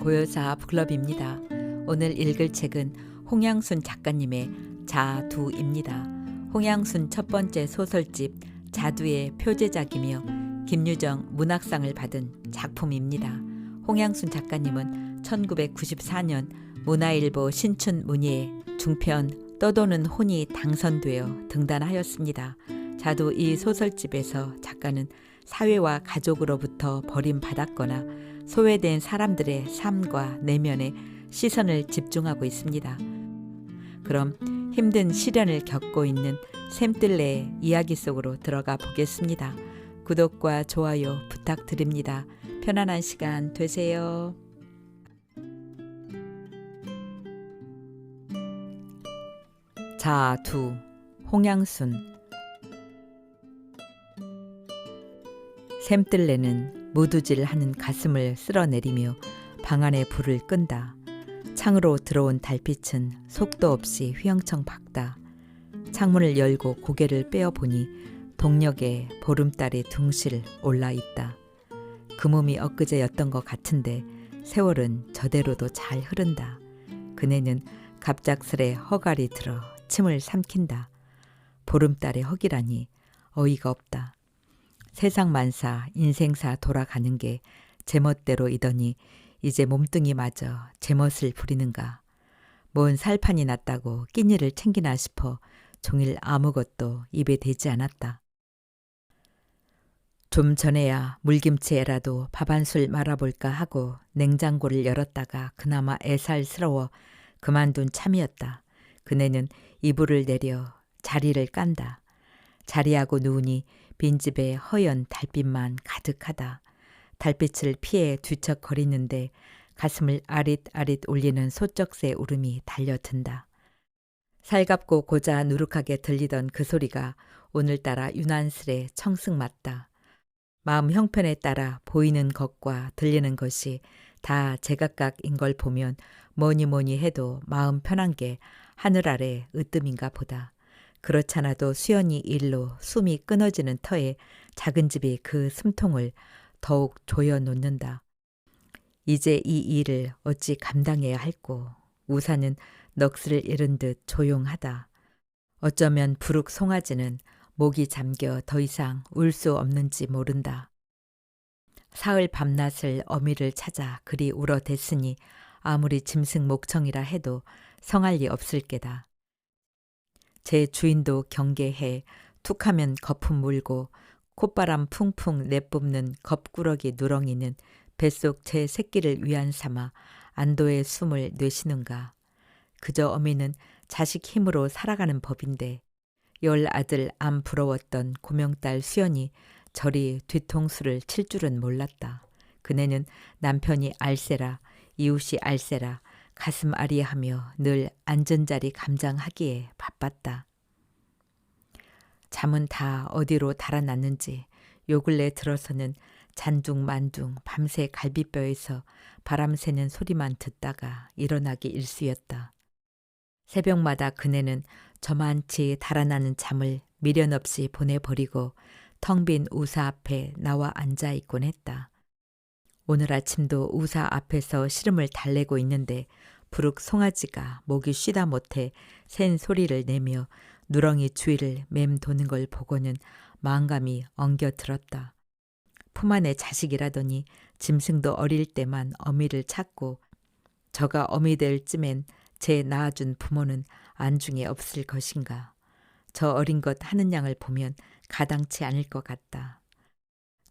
고요사 북클럽입니다. 오늘 읽을 책은 홍양순 작가님의 자두입니다. 홍양순 첫 번째 소설집 자두의 표제작이며 김유정 문학상을 받은 작품입니다. 홍양순 작가님은 1994년 문화일보 신춘문예에 중편 떠도는 혼이 당선되어 등단하였습니다. 자두 이 소설집에서 작가는 사회와 가족으로부터 버림받았거나 소외된 사람들의 삶과 내면에 시선을 집중하고 있습니다. 그럼 힘든 시련을 겪고 있는 샘들레의 이야기 속으로 들어가 보겠습니다. 구독과 좋아요 부탁드립니다. 편안한 시간 되세요. 자두, 홍양순. 샘들레는 무두질하는 가슴을 쓸어내리며 방 안에 불을 끈다. 창으로 들어온 달빛은 속도 없이 휘영청 박다. 창문을 열고 고개를 빼어보니 동력에 보름달이 둥실 올라있다. 그 몸이 엊그제였던 것 같은데 세월은 저대로도 잘 흐른다. 그네는 갑작스레 허갈이 들어 침을 삼킨다. 보름달의 허기라니 어이가 없다. 세상 만사 인생사 돌아가는 게 제멋대로이더니 이제 몸뚱이마저 제멋을 부리는가. 뭔 살판이 났다고 끼니를 챙기나 싶어 종일 아무것도 입에 대지 않았다. 좀 전에야 물김치에라도 밥 한 술 말아볼까 하고 냉장고를 열었다가 그나마 애살스러워 그만둔 참이었다. 그네는 이불을 내려 자리를 깐다. 자리하고 누우니 빈집에 허연 달빛만 가득하다. 달빛을 피해 뒤척거리는데 가슴을 아릿아릿 울리는 소쩍새 울음이 달려든다. 살갑고 고자 누룩하게 들리던 그 소리가 오늘따라 유난스레 청승맞다. 마음 형편에 따라 보이는 것과 들리는 것이 다 제각각인 걸 보면 뭐니 해도 마음 편한 게 하늘 아래 으뜸인가 보다. 그렇잖아도 수연이 일로 숨이 끊어지는 터에 작은 집이 그 숨통을 더욱 조여놓는다. 이제 이 일을 어찌 감당해야 할꼬. 우산은 넋을 잃은 듯 조용하다. 어쩌면 부룩 송아지는 목이 잠겨 더 이상 울 수 없는지 모른다. 사흘 밤낮을 어미를 찾아 그리 울어댔으니 아무리 짐승 목청이라 해도 성할 리 없을 게다. 제 주인도 경계해 툭하면 거품 물고 콧바람 풍풍 내뿜는 겁꾸러기 누렁이는 뱃속 제 새끼를 위안 삼아 안도의 숨을 내쉬는가. 그저 어미는 자식 힘으로 살아가는 법인데 열 아들 안 부러웠던 고명딸 수연이 저리 뒤통수를 칠 줄은 몰랐다. 그네는 남편이 알세라 이웃이 알세라 가슴 아리하며 늘 앉은 자리 감장하기에 바빴다. 잠은 다 어디로 달아났는지 요 근래 들어서는 잔둥만둥 밤새 갈비뼈에서 바람 새는 소리만 듣다가 일어나기 일쑤였다. 새벽마다 그네는 저만치 달아나는 잠을 미련 없이 보내버리고 텅 빈 우사 앞에 나와 앉아있곤 했다. 오늘 아침도 우사 앞에서 시름을 달래고 있는데 부룩 송아지가 목이 쉬다 못해 샌 소리를 내며 누렁이 주위를 맴도는 걸 보고는 마음감이 엉겨들었다. 품 안의 자식이라더니 짐승도 어릴 때만 어미를 찾고 저가 어미 될 쯤엔 제 낳아준 부모는 안중에 없을 것인가. 저 어린 것 하는 양을 보면 가당치 않을 것 같다.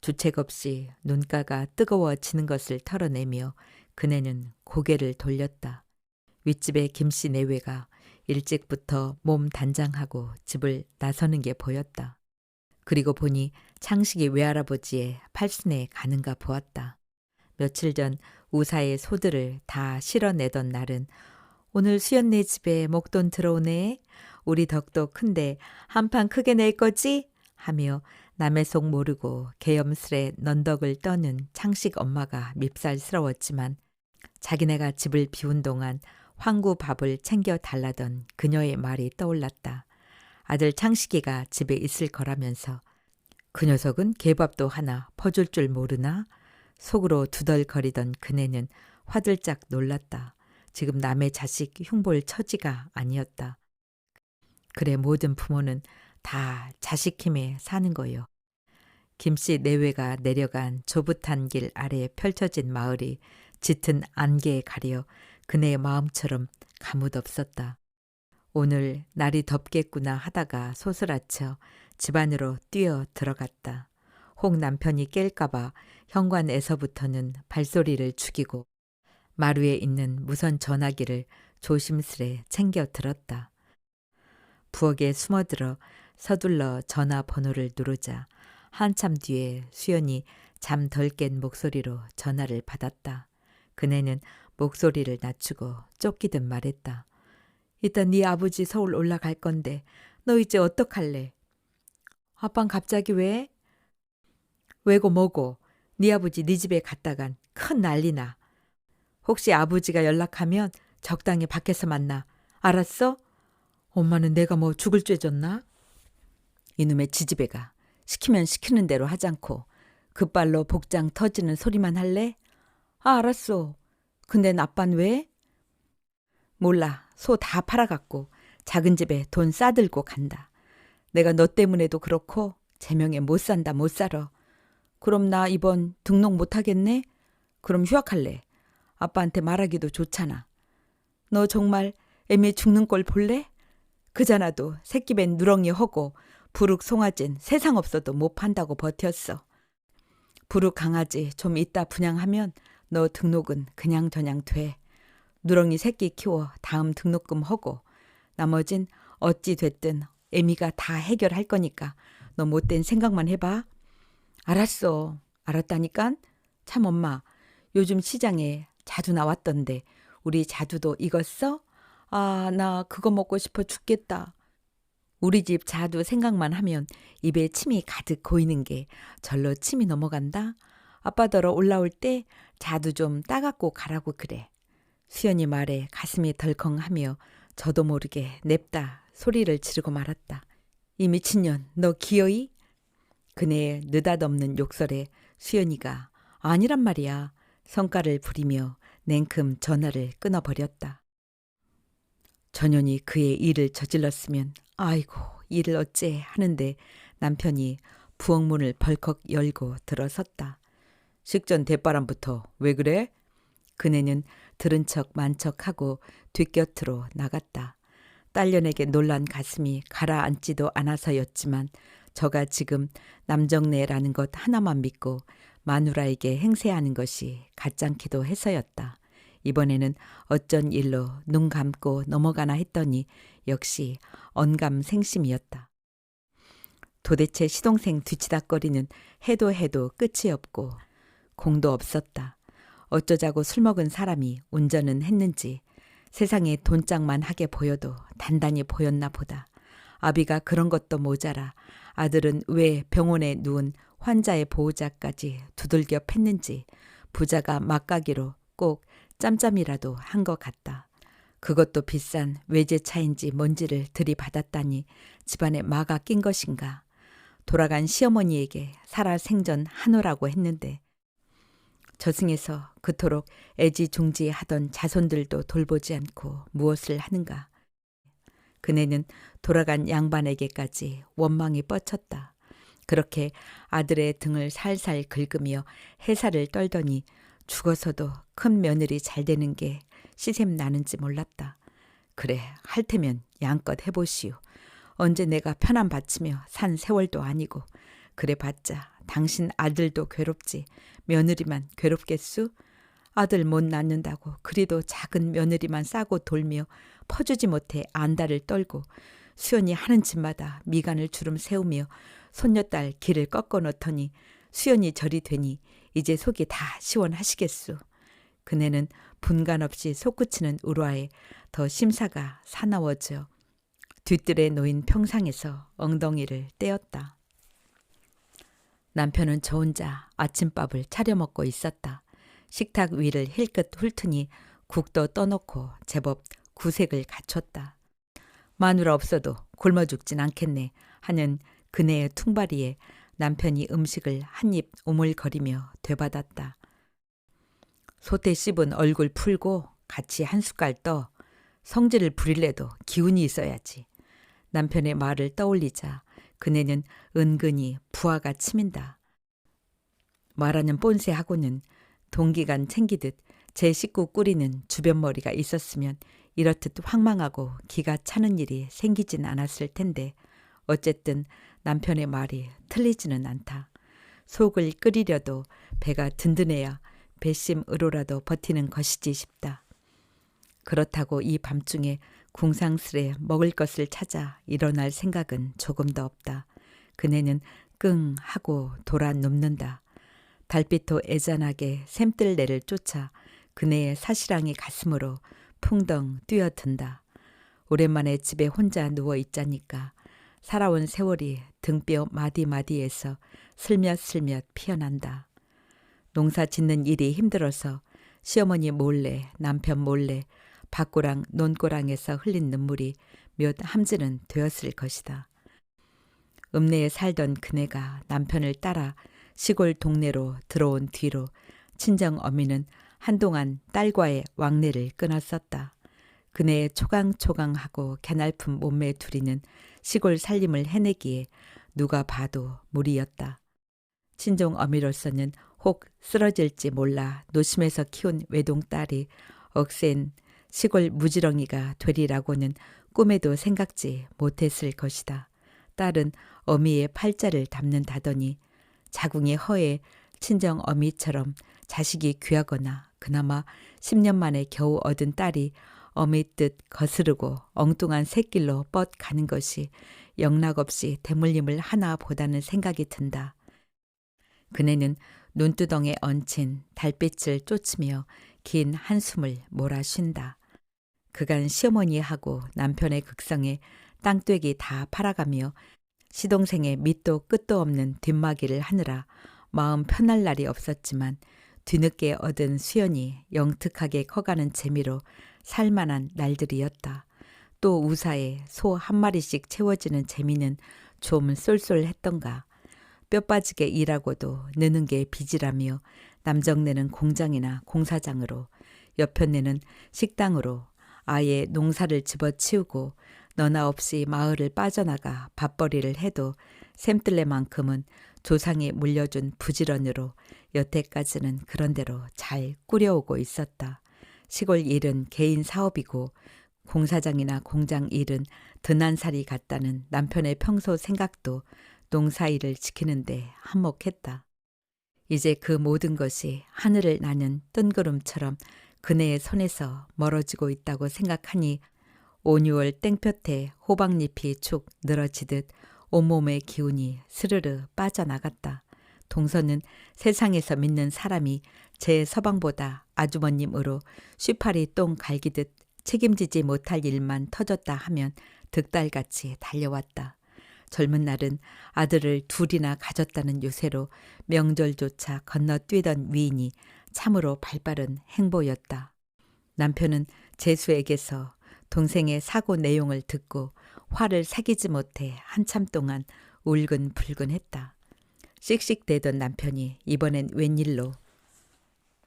주책 없이 눈가가 뜨거워지는 것을 털어내며 그네는 고개를 돌렸다. 윗집의 김씨 내외가 일찍부터 몸 단장하고 집을 나서는 게 보였다. 그리고 보니 창식이 외할아버지의 팔순에 가는가 보았다. 며칠 전 우사의 소들을 다 실어내던 날은 오늘 수연네 집에 목돈 들어오네. 우리 덕도 큰데 한판 크게 낼 거지? 하며 남의 속 모르고 개염스레 넌덕을 떠는 창식 엄마가 밉살스러웠지만 자기네가 집을 비운 동안 황구 밥을 챙겨 달라던 그녀의 말이 떠올랐다. 아들 창식이가 집에 있을 거라면서 그 녀석은 개밥도 하나 퍼줄 줄 모르나? 속으로 두덜거리던 그네는 화들짝 놀랐다. 지금 남의 자식 흉볼 처지가 아니었다. 그래, 모든 부모는 다 자식 힘에 사는 거요. 김씨 내외가 내려간 조붓한 길 아래 펼쳐진 마을이 짙은 안개에 가려 그네의 마음처럼 가뭇없었다. 오늘 날이 덥겠구나 하다가 소스라쳐 집 안으로 뛰어 들어갔다. 혹 남편이 깰까봐 현관에서부터는 발소리를 죽이고 마루에 있는 무선 전화기를 조심스레 챙겨 들었다. 부엌에 숨어들어 서둘러 전화번호를 누르자 한참 뒤에 수연이 잠 덜 깬 목소리로 전화를 받았다. 그네는 목소리를 낮추고 쫓기듯 말했다. 일단 네 아버지 서울 올라갈 건데 너 이제 어떡할래? 아빤 갑자기 왜? 왜고 뭐고 네 아버지 네 집에 갔다간 큰 난리나. 혹시 아버지가 연락하면 적당히 밖에서 만나. 알았어? 엄마는 내가 뭐 죽을 죄 졌나? 이놈의 지지배가 시키면 시키는 대로 하지 않고 급발로 복장 터지는 소리만 할래? 아, 알았어. 근데 아빤 왜? 몰라. 소 다 팔아갖고 작은 집에 돈 싸들고 간다. 내가 너 때문에도 그렇고 제명에 못 산다 못 살아. 그럼 나 이번 등록 못하겠네? 그럼 휴학할래. 아빠한테 말하기도 좋잖아. 너 정말 애미 죽는 꼴 볼래? 그자나도 새끼벤 누렁이 허고 부룩 송아진 세상 없어도 못 판다고 버텼어. 부룩 강아지 좀 이따 분양하면 너 등록은 그냥저냥 돼. 누렁이 새끼 키워 다음 등록금 허고 나머진 어찌 됐든 애미가 다 해결할 거니까 너 못된 생각만 해봐. 알았어. 알았다니깐? 참 엄마 요즘 시장에 자두 나왔던데 우리 자두도 익었어? 아, 나 그거 먹고 싶어 죽겠다. 우리 집 자두 생각만 하면 입에 침이 가득 고이는 게 절로 침이 넘어간다. 아빠더러 올라올 때 자두 좀 따갖고 가라고 그래. 수연이 말에 가슴이 덜컹하며 저도 모르게 냅다 소리를 지르고 말았다. 이 미친년 너 기어이? 그네의 느닷없는 욕설에 수연이가 아니란 말이야. 성깔을 부리며 냉큼 전화를 끊어버렸다. 전현이 그의 일을 저질렀으면 아이고 일을 어째 하는데 남편이 부엌문을 벌컥 열고 들어섰다. 식전 대바람부터 왜 그래? 그네는 들은 척 만척하고 뒷곁으로 나갔다. 딸년에게 놀란 가슴이 가라앉지도 않아서였지만 저가 지금 남정네라는 것 하나만 믿고 마누라에게 행세하는 것이 가짱키도 해서였다. 이번에는 어쩐 일로 눈 감고 넘어가나 했더니 역시 언감생심이었다. 도대체 시동생 뒤치다거리는 해도 끝이 없고 공도 없었다. 어쩌자고 술 먹은 사람이 운전은 했는지 세상에 돈짝만 하게 보여도 단단히 보였나 보다. 아비가 그런 것도 모자라 아들은 왜 병원에 누운 환자의 보호자까지 두들겨 팼는지 부자가 막가기로 꼭 짬짬이라도 한 것 같다. 그것도 비싼 외제차인지 뭔지를 들이받았다니 집안에 마가 낀 것인가. 돌아간 시어머니에게 살아생전 하노라고 했는데 저승에서 그토록 애지중지하던 자손들도 돌보지 않고 무엇을 하는가. 그네는 돌아간 양반에게까지 원망이 뻗쳤다. 그렇게 아들의 등을 살살 긁으며 해살을 떨더니 죽어서도 큰 며느리 잘 되는 게 시샘 나는지 몰랐다. 그래, 할 테면 양껏 해보시오. 언제 내가 편안 바치며 산 세월도 아니고 그래 봤자 당신 아들도 괴롭지 며느리만 괴롭겠수? 아들 못 낳는다고 그리도 작은 며느리만 싸고 돌며 퍼주지 못해 안달을 떨고 수연이 하는 짓마다 미간을 주름 세우며 손녀딸 길을 꺾어 놓더니 수연이 절이 되니 이제 속이 다 시원하시겠수. 그네는 분간 없이 솟구치는 울화에 더 심사가 사나워져 뒤뜰에 놓인 평상에서 엉덩이를 떼었다. 남편은 저 혼자 아침밥을 차려 먹고 있었다. 식탁 위를 힐끗 훑으니 국도 떠놓고 제법 구색을 갖췄다. 마누라 없어도 굶어 죽진 않겠네 하는 그네의 퉁바리에 남편이 음식을 한 입 오물거리며 되받았다. 소태 씹은 얼굴 풀고 같이 한 숟갈 떠. 성질을 부릴래도 기운이 있어야지. 남편의 말을 떠올리자 그네는 은근히 부하가 치민다. 말하는 뽐새하고는 동기간 챙기듯 제 식구 꾸리는 주변머리가 있었으면 이렇듯 황망하고 기가 차는 일이 생기진 않았을 텐데 어쨌든 남편의 말이 틀리지는 않다. 속을 끓이려도 배가 든든해야 배심으로라도 버티는 것이지 싶다. 그렇다고 이 밤중에 궁상스레 먹을 것을 찾아 일어날 생각은 조금도 없다. 그네는 끙 하고 돌아 눕는다. 달빛도 애잔하게 샘들레를 쫓아 그네의 사시랑이 가슴으로 풍덩 뛰어든다. 오랜만에 집에 혼자 누워 있자니까 살아온 세월이 등뼈 마디마디에서 슬며슬며 피어난다. 농사 짓는 일이 힘들어서 시어머니 몰래 남편 몰래 밭고랑 논고랑에서 흘린 눈물이 몇 함즈는 되었을 것이다. 읍내에 살던 그네가 남편을 따라 시골 동네로 들어온 뒤로 친정 어미는 한동안 딸과의 왕래를 끊었었다. 그네의 초강초강하고 개날픈 몸매 둘이는 시골 살림을 해내기에 누가 봐도 무리였다. 친정 어미로서는 혹 쓰러질지 몰라 노심해서 키운 외동딸이 억센 시골 무지렁이가 되리라고는 꿈에도 생각지 못했을 것이다. 딸은 어미의 팔자를 닮는다더니 자궁의 허에 친정 어미처럼 자식이 귀하거나 그나마 10년 만에 겨우 얻은 딸이 어미 뜻 거스르고 엉뚱한 새길로 뻗가는 것이 영락없이 대물림을 하나 보다는 생각이 든다. 그네는 눈두덩에 얹힌 달빛을 쫓으며 긴 한숨을 몰아쉰다. 그간 시어머니하고 남편의 극성에 땅되기 다 팔아가며 시동생의 밑도 끝도 없는 뒷마기를 하느라 마음 편할 날이 없었지만 뒤늦게 얻은 수연이 영특하게 커가는 재미로 살만한 날들이었다. 또 우사에 소 한 마리씩 채워지는 재미는 좀 쏠쏠했던가. 뼈 빠지게 일하고도 느는 게 빚이라며 남정네는 공장이나 공사장으로 여편네는 식당으로 아예 농사를 집어치우고 너나 없이 마을을 빠져나가 밥벌이를 해도 샘들레만큼은 조상이 물려준 부지런으로 여태까지는 그런대로 잘 꾸려오고 있었다. 시골 일은 개인 사업이고 공사장이나 공장 일은 드난살이 같다는 남편의 평소 생각도 농사일을 지키는데 한몫했다. 이제 그 모든 것이 하늘을 나는 뜬구름처럼 그네의 손에서 멀어지고 있다고 생각하니 5, 6월 땡볕에 호박잎이 축 늘어지듯 온몸의 기운이 스르르 빠져나갔다. 동서는 세상에서 믿는 사람이 제 서방보다 아주버님으로 쉬파리 똥 갈기듯 책임지지 못할 일만 터졌다 하면 득달같이 달려왔다. 젊은 날은 아들을 둘이나 가졌다는 유세로 명절조차 건너뛰던 위인이 참으로 발빠른 행보였다. 남편은 재수에게서 동생의 사고 내용을 듣고 화를 사귀지 못해 한참 동안 울근불근했다. 씩씩대던 남편이 이번엔 웬일로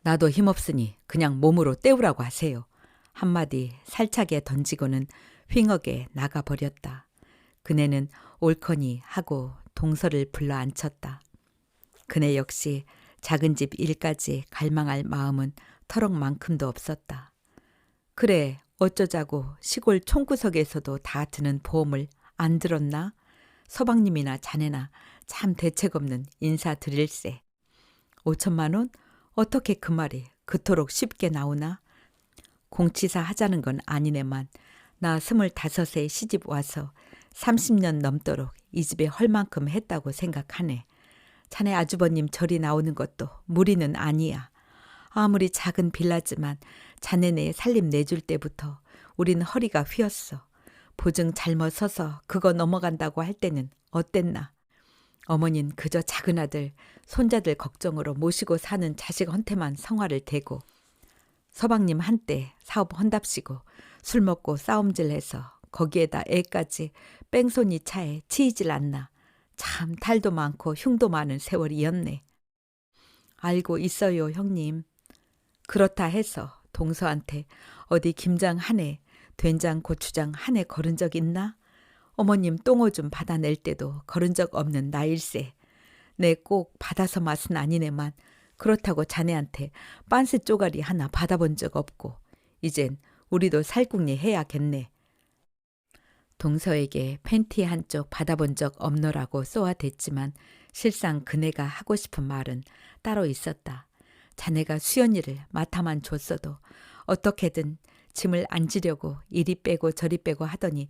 나도 힘없으니 그냥 몸으로 때우라고 하세요. 한마디 살차게 던지고는 휑하게 나가버렸다. 그네는 옳거니 하고 동서를 불러 앉혔다. 그네 역시 작은 집 일까지 갈망할 마음은 터럭만큼도 없었다. 그래 어쩌자고 시골 총구석에서도 다 드는 보험을 안 들었나? 서방님이나 자네나 참 대책 없는 인사 드릴세. 5천만 원? 어떻게 그 말이 그토록 쉽게 나오나? 공치사 하자는 건 아니네만 나 25세 시집 와서 30년 넘도록 이 집에 헐만큼 했다고 생각하네. 자네 아주버님 절이 나오는 것도 무리는 아니야. 아무리 작은 빌라지만 자네네 살림 내줄 때부터 우린 허리가 휘었어. 보증 잘못 서서 그거 넘어간다고 할 때는 어땠나. 어머닌 그저 작은 아들, 손자들 걱정으로 모시고 사는 자식한테만 성화를 대고 서방님 한때 사업 헌답시고 술 먹고 싸움질해서 거기에다 애까지 뺑소니 차에 치이질 않나. 참 탈도 많고 흉도 많은 세월이었네. 알고 있어요 형님. 그렇다 해서 동서한테 어디 김장 한 해, 된장 고추장 한 해 거른 적 있나? 어머님 똥오줌 받아낼 때도 거른 적 없는 나일세. 내 꼭 받아서 맛은 아니네만 그렇다고 자네한테 빤스 쪼가리 하나 받아본 적 없고 이젠 우리도 살궁리 해야겠네. 동서에게 팬티 한쪽 받아본 적 없노라고 쏘아댔지만 실상 그네가 하고 싶은 말은 따로 있었다. 자네가 수연이를 맡아만 줬어도 어떻게든 짐을 안 지려고 이리 빼고 저리 빼고 하더니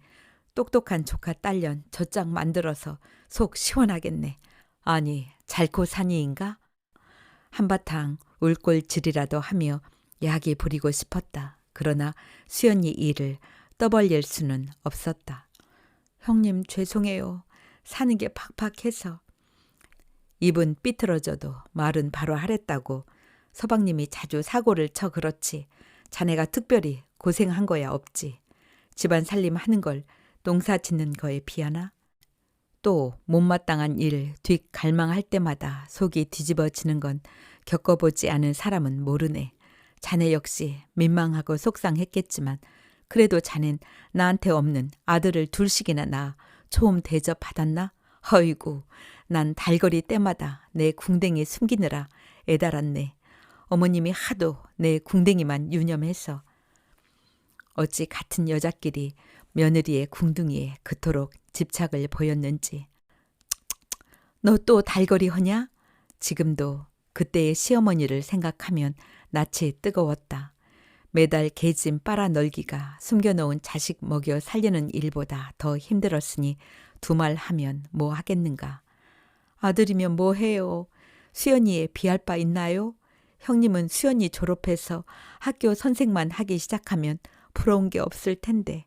똑똑한 조카 딸년 젖장 만들어서 속 시원하겠네. 아니 잘코 사니인가? 한바탕 울골질이라도 하며 약이 부리고 싶었다. 그러나 수연이 일을 떠벌릴 수는 없었다. 형님 죄송해요. 사는 게 팍팍해서. 입은 삐뚤어져도 말은 바로 하랬다고. 서방님이 자주 사고를 쳐 그렇지. 자네가 특별히 고생한 거야 없지. 집안 살림 하는 걸 농사 짓는 거에 비하나? 또 못마땅한 일 뒷 갈망할 때마다 속이 뒤집어지는 건 겪어보지 않은 사람은 모르네. 자네 역시 민망하고 속상했겠지만 그래도 자넨 나한테 없는 아들을 둘씩이나 낳아 초음 대접받았나? 어이구, 난 달거리 때마다 내 궁뎅이 숨기느라 애달았네. 어머님이 하도 내 궁뎅이만 유념해서. 어찌 같은 여자끼리 며느리의 궁둥이에 그토록 집착을 보였는지. 너 또 달거리 허냐? 지금도 그때의 시어머니를 생각하면 낯이 뜨거웠다. 매달 개짐 빨아 널기가 숨겨놓은 자식 먹여 살리는 일보다 더 힘들었으니 두말 하면 뭐 하겠는가. 아들이면 뭐 해요. 수연이에 비할 바 있나요? 형님은 수연이 졸업해서 학교 선생만 하기 시작하면 부러운 게 없을 텐데.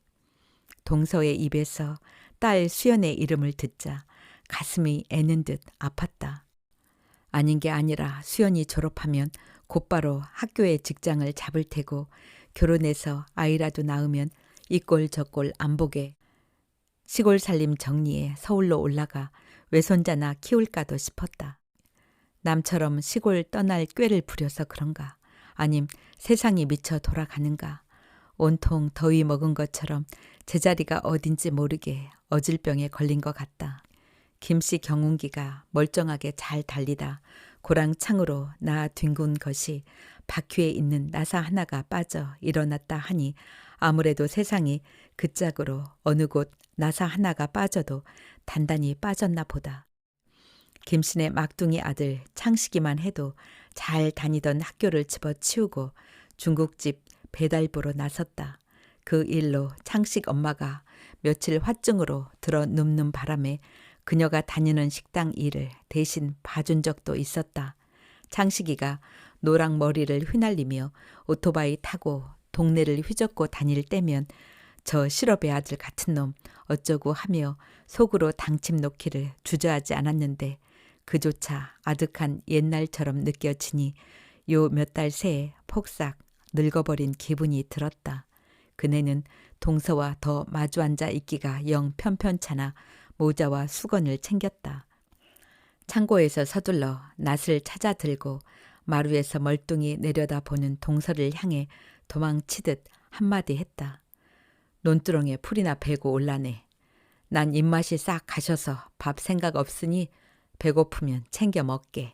동서의 입에서 딸 수연의 이름을 듣자 가슴이 애는 듯 아팠다. 아닌 게 아니라 수연이 졸업하면 곧바로 학교에 직장을 잡을 테고 결혼해서 아이라도 낳으면 이 꼴 저 꼴 안 보게 시골 살림 정리해 서울로 올라가 외손자나 키울까도 싶었다. 남처럼 시골 떠날 꾀를 부려서 그런가? 아님 세상이 미쳐 돌아가는가? 온통 더위 먹은 것처럼 제자리가 어딘지 모르게 어질병에 걸린 것 같다. 김씨 경운기가 멀쩡하게 잘 달리다 고랑창으로 나 뒹군 것이 바퀴에 있는 나사 하나가 빠져 일어났다 하니 아무래도 세상이 그 짝으로 어느 곳 나사 하나가 빠져도 단단히 빠졌나 보다. 김씨네 막둥이 아들 창식이만 해도 잘 다니던 학교를 집어치우고 중국집 배달부로 나섰다. 그 일로 창식 엄마가 며칠 화증으로 들어 눕는 바람에 그녀가 다니는 식당 일을 대신 봐준 적도 있었다. 창식이가 노랑 머리를 휘날리며 오토바이 타고 동네를 휘젓고 다닐 때면 저 실업의 아들 같은 놈 어쩌고 하며 속으로 당침 놓기를 주저하지 않았는데 그조차 아득한 옛날처럼 느껴지니 요 몇 달 새에 폭삭 늙어버린 기분이 들었다. 그네는 동서와 더 마주 앉아 있기가 영 편편찮아 모자와 수건을 챙겼다. 창고에서 서둘러 낫을 찾아 들고 마루에서 멀뚱히 내려다보는 동서를 향해 도망치듯 한마디 했다. 논두렁에 풀이나 베고 올라네. 난 입맛이 싹 가셔서 밥 생각 없으니 배고프면 챙겨 먹게.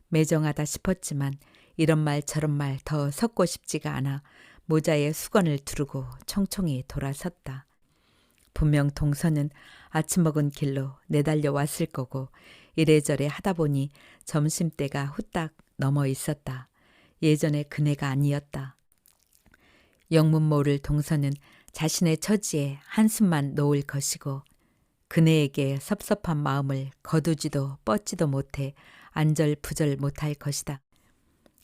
매정하다 싶었지만 이런 말 저런 말 더 섞고 싶지가 않아 모자에 수건을 두르고 총총히 돌아섰다. 분명 동서는 아침 먹은 길로 내달려 왔을 거고 이래저래 하다 보니 점심때가 후딱 넘어 있었다. 예전에 그네가 아니었다. 영문 모를 동서는 자신의 처지에 한숨만 놓을 것이고 그네에게 섭섭한 마음을 거두지도 뻗지도 못해 안절부절 못할 것이다.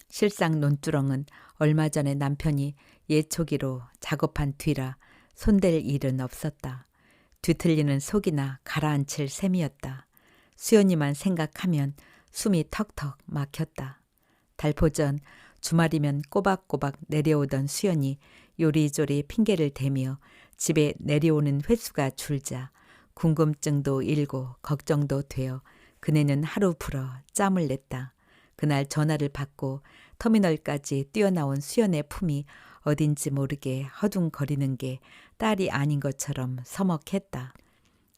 실상 논두렁은 얼마 전에 남편이 예초기로 작업한 뒤라 손댈 일은 없었다. 뒤틀리는 속이나 가라앉힐 셈이었다. 수연이만 생각하면 숨이 턱턱 막혔다. 달포전 주말이면 꼬박꼬박 내려오던 수연이 요리조리 핑계를 대며 집에 내려오는 횟수가 줄자 궁금증도 일고 걱정도 되어 그네는 하루 불어 짬을 냈다. 그날 전화를 받고 터미널까지 뛰어나온 수연의 품이 어딘지 모르게 허둥거리는 게 딸이 아닌 것처럼 서먹했다.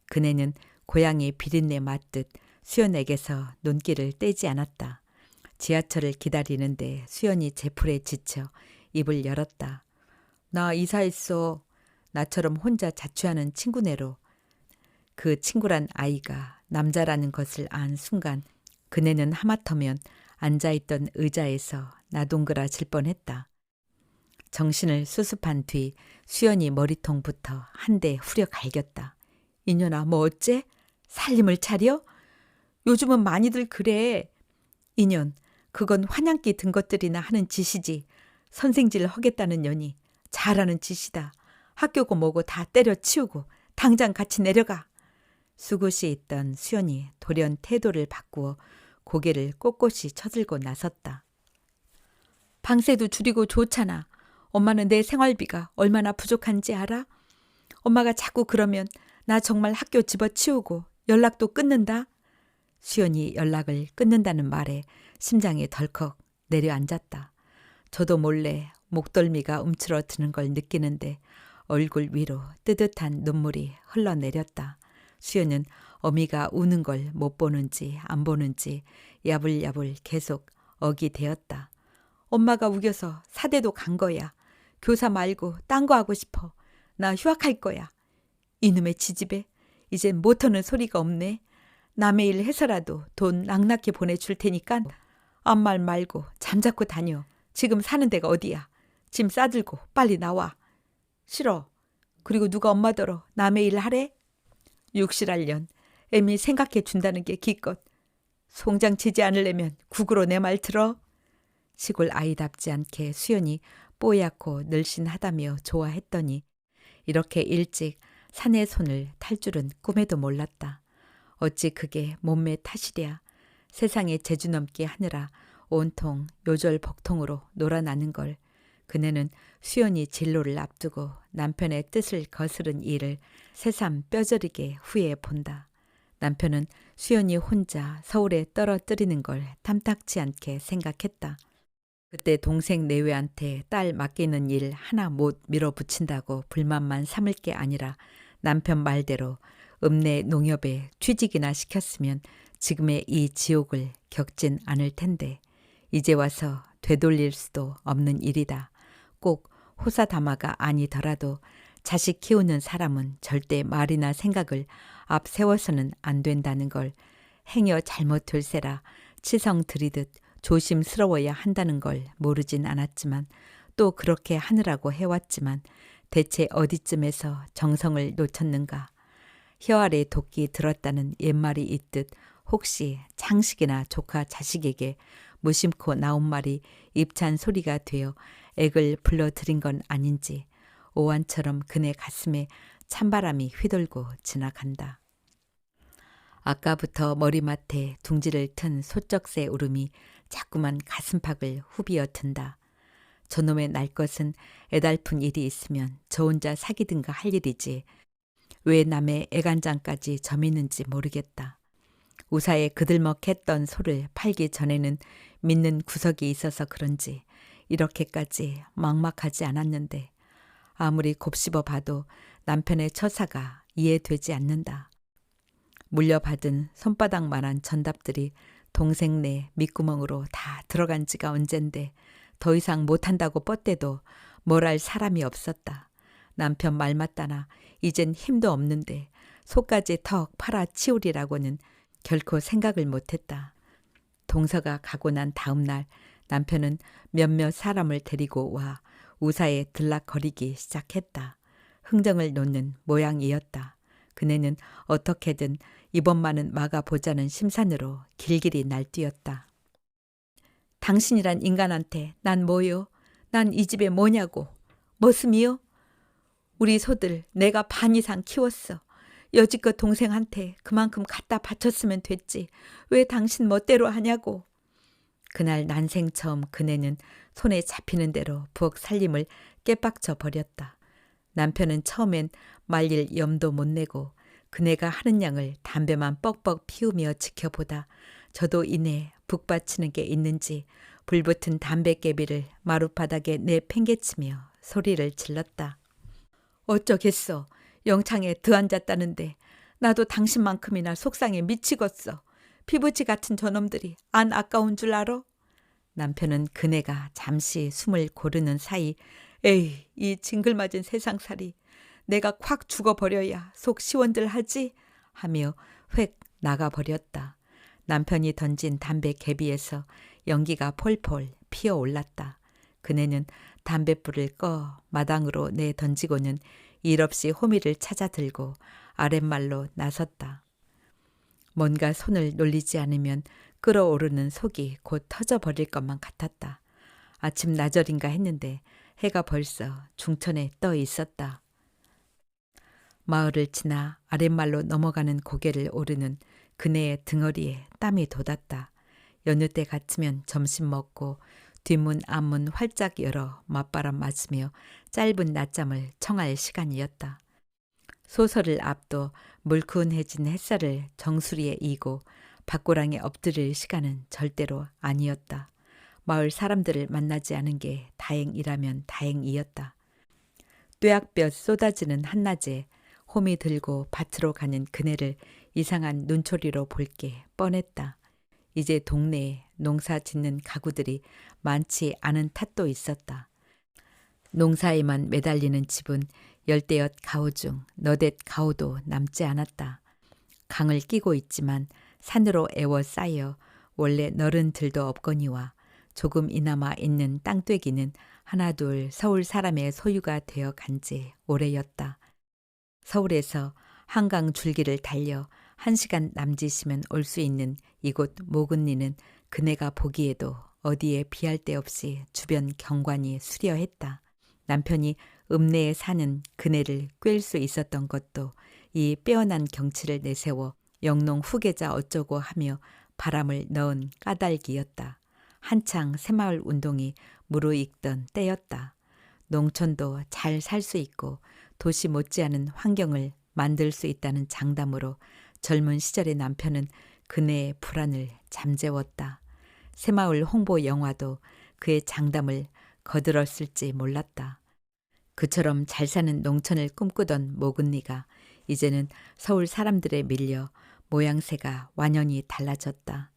그네는 고양이 비린내 맡듯 수연에게서 눈길을 떼지 않았다. 지하철을 기다리는데 수연이 제풀에 지쳐 입을 열었다. 나 이사했어. 나처럼 혼자 자취하는 친구네로. 그 친구란 아이가 남자라는 것을 안 순간 그네는 하마터면 앉아있던 의자에서 나동그라질 뻔했다. 정신을 수습한 뒤 수연이 머리통부터 한 대 후려 갈겼다. 이년아 뭐 어째? 살림을 차려? 요즘은 많이들 그래. 이년 그건 환양기 든 것들이나 하는 짓이지. 선생질 하겠다는 년이 잘하는 짓이다. 학교고 뭐고 다 때려치우고 당장 같이 내려가. 수굿이 있던 수연이 돌연 태도를 바꾸어 고개를 꼿꼿이 쳐들고 나섰다. 방세도 줄이고 좋잖아. 엄마는 내 생활비가 얼마나 부족한지 알아? 엄마가 자꾸 그러면 나 정말 학교 집어치우고 연락도 끊는다. 수연이 연락을 끊는다는 말에 심장이 덜컥 내려앉았다. 저도 몰래 목덜미가 움츠러드는 걸 느끼는데 얼굴 위로 뜨뜻한 눈물이 흘러내렸다. 수연은 어미가 우는 걸 못 보는지 안 보는지 야불야불 계속 어기대었다. 엄마가 우겨서 사대도 간 거야. 교사 말고 딴 거 하고 싶어. 나 휴학할 거야. 이놈의 지집에 이젠 못하는 소리가 없네. 남의 일 해서라도 돈 낭낭히 보내줄 테니까 아무 말 말고 잠자코 다녀. 지금 사는 데가 어디야. 짐 싸들고 빨리 나와. 싫어. 그리고 누가 엄마더러 남의 일 하래? 육실할련 애미 생각해 준다는 게 기껏. 송장 치지 않으려면 국으로 내 말 들어. 시골 아이답지 않게 수연이 뽀얗고 늘씬하다며 좋아했더니 이렇게 일찍 사내 손을 탈 줄은 꿈에도 몰랐다. 어찌 그게 몸매 탓이랴. 세상에 재주넘게 하느라 온통 요절복통으로 놀아나는 걸 그네는 수연이 진로를 앞두고 남편의 뜻을 거스른 일을 새삼 뼈저리게 후회해 본다. 남편은 수연이 혼자 서울에 떨어뜨리는 걸 탐탁치 않게 생각했다. 그때 동생 내외한테 딸 맡기는 일 하나 못 밀어붙인다고 불만만 삼을 게 아니라 남편 말대로 읍내 농협에 취직이나 시켰으면 지금의 이 지옥을 겪진 않을 텐데 이제 와서 되돌릴 수도 없는 일이다. 꼭 호사다마가 아니더라도 자식 키우는 사람은 절대 말이나 생각을 앞세워서는 안 된다는 걸 행여 잘못 될세라 치성 들이듯 조심스러워야 한다는 걸 모르진 않았지만 또 그렇게 하느라고 해왔지만 대체 어디쯤에서 정성을 놓쳤는가. 혀 아래 도끼 들었다는 옛말이 있듯 혹시 창식이나 조카 자식에게 무심코 나온 말이 입찬 소리가 되어 액을 불러들인 건 아닌지 오한처럼 그네 가슴에 찬바람이 휘돌고 지나간다. 아까부터 머리맡에 둥지를 튼 소쩍새 울음이 자꾸만 가슴팍을 후비어 든다. 저놈의 날 것은 애달픈 일이 있으면 저 혼자 사귀든가 할 일이지 왜 남의 애간장까지 점있는지 모르겠다. 우사에 그들먹했던 소를 팔기 전에는 믿는 구석이 있어서 그런지 이렇게까지 막막하지 않았는데 아무리 곱씹어 봐도 남편의 처사가 이해되지 않는다. 물려받은 손바닥만한 전답들이 동생네 밑구멍으로 다 들어간 지가 언젠데 더 이상 못한다고 뻗대도 뭘 할 사람이 없었다. 남편 말 맞다나 이젠 힘도 없는데 속까지 턱 팔아 치우리라고는 결코 생각을 못했다. 동서가 가고 난 다음 날 남편은 몇몇 사람을 데리고 와 우사에 들락거리기 시작했다. 흥정을 놓는 모양이었다. 그네는 어떻게든 이번만은 막아보자는 심산으로 길길이 날뛰었다. 당신이란 인간한테 난 뭐요? 난 이 집에 뭐냐고. 머슴이요? 우리 소들 내가 반 이상 키웠어. 여지껏 동생한테 그만큼 갖다 바쳤으면 됐지. 왜 당신 멋대로 하냐고. 그날 난생 처음 그네는 손에 잡히는 대로 부엌 살림을 깨빡쳐 버렸다. 남편은 처음엔 말릴 염도 못 내고 그네가 하는 양을 담배만 뻑뻑 피우며 지켜보다 저도 이내 북받치는 게 있는지 불붙은 담뱃개비를 마룻바닥에 내팽개치며 소리를 질렀다. 어쩌겠어. 영창에 드앉았다는데 나도 당신만큼이나 속상해 미치겠어. 피부치 같은 저놈들이 안 아까운 줄 알아? 남편은 그네가 잠시 숨을 고르는 사이 에이, 이 징글맞은 세상살이 내가 콱 죽어버려야 속 시원들하지? 하며 획 나가버렸다. 남편이 던진 담배 개비에서 연기가 폴폴 피어올랐다. 그네는 담뱃불을 꺼 마당으로 내던지고는 일없이 호미를 찾아 들고 아랫말로 나섰다. 뭔가 손을 놀리지 않으면 끓어오르는 속이 곧 터져버릴 것만 같았다. 아침 나절인가 했는데 해가 벌써 중천에 떠 있었다. 마을을 지나 아랫말로 넘어가는 고개를 오르는 그네의 등허리에 땀이 돋았다. 여느 때 같으면 점심 먹고 뒷문 앞문 활짝 열어 맞바람 맞으며 짧은 낮잠을 청할 시간이었다. 소설을 앞둬 물큰해진 햇살을 정수리에 이고 밭고랑에 엎드릴 시간은 절대로 아니었다. 마을 사람들을 만나지 않은 게 다행이라면 다행이었다. 뙤약볕 쏟아지는 한낮에 홈이 들고 밭으로 가는 그네를 이상한 눈초리로 볼 게 뻔했다. 이제 동네에 농사 짓는 가구들이 많지 않은 탓도 있었다. 농사에만 매달리는 집은 열대엇 가오 중 너댓 가오도 남지 않았다. 강을 끼고 있지만 산으로 애워 쌓여 원래 너른 들도 없거니와 조금이나마 있는 땅되기는 하나둘 서울 사람의 소유가 되어 간지 오래였다. 서울에서 한강 줄기를 달려 1시간 남짓이면 올 수 있는 이곳 모근리는 그네가 보기에도 어디에 비할 데 없이 주변 경관이 수려했다. 남편이 읍내에 사는 그네를 꿰일 수 있었던 것도 이 빼어난 경치를 내세워 영농 후계자 어쩌고 하며 바람을 넣은 까닭이었다. 한창 새마을 운동이 무르익던 때였다. 농촌도 잘 살 수 있고 도시 못지않은 환경을 만들 수 있다는 장담으로 젊은 시절의 남편은 그네의 불안을 잠재웠다. 새마을 홍보 영화도 그의 장담을 거들었을지 몰랐다. 그처럼 잘 사는 농촌을 꿈꾸던 모근리가 이제는 서울 사람들에 밀려 모양새가 완연히 달라졌다.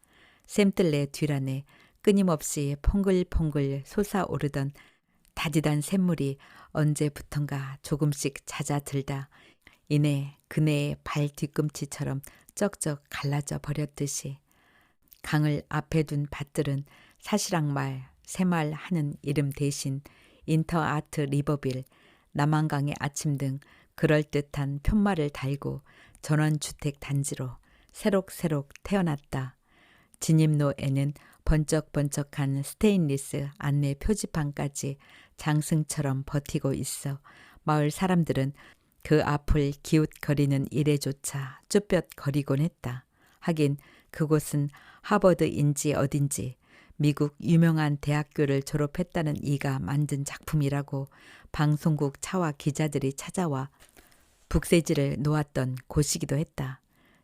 샘들레 뒤란에 끊임없이 퐁글퐁글 솟아오르던 다지단 샘물이 언제부턴가 조금씩 잦아들다 이내 그네의 발 뒤꿈치처럼 쩍쩍 갈라져 버렸듯이 강을 앞에 둔 밭들은 사시락말, 새말 하는 이름 대신 인터아트 리버빌, 남한강의 아침 등 그럴듯한 편말을 달고 전원주택 단지로 새록새록 태어났다. 진입로에는 번쩍번쩍한 스테인리스 안내 표지판까지 장승처럼 버티고 있어 마을 사람들은 그 앞을 기웃거리는 일에조차 쭈뼛거리곤 했다. 하긴 그곳은 하버드인지 어딘지 미국 유명한 대학교를 졸업했다는 이가 만든 작품이라고 방송국 차와 기자들이 찾아와 북새지를 놓았던 곳이기도 했다.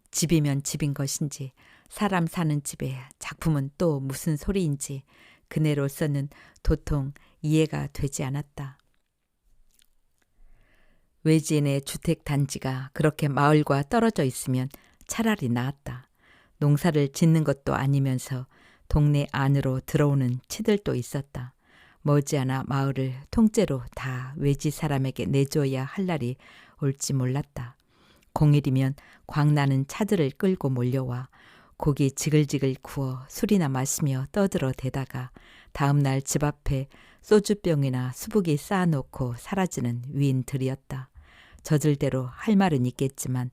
집이면 집인 것인지 사람 사는 집에 작품은 또 무슨 소리인지 그네로서는 도통 이해가 되지 않았다. 외지인의 주택단지가 그렇게 마을과 떨어져 있으면 차라리 나았다. 농사를 짓는 것도 아니면서 동네 안으로 들어오는 치들도 있었다. 머지않아 마을을 통째로 다 외지 사람에게 내줘야 할 날이 올지 몰랐다. 공일이면 광나는 차들을 끌고 몰려와 고기 지글지글 구워 술이나 마시며 떠들어 대다가 다음날 집 앞에 소주병이나 수북이 쌓아놓고 사라지는 위인들이었다. 젖을 대로 할 말은 있겠지만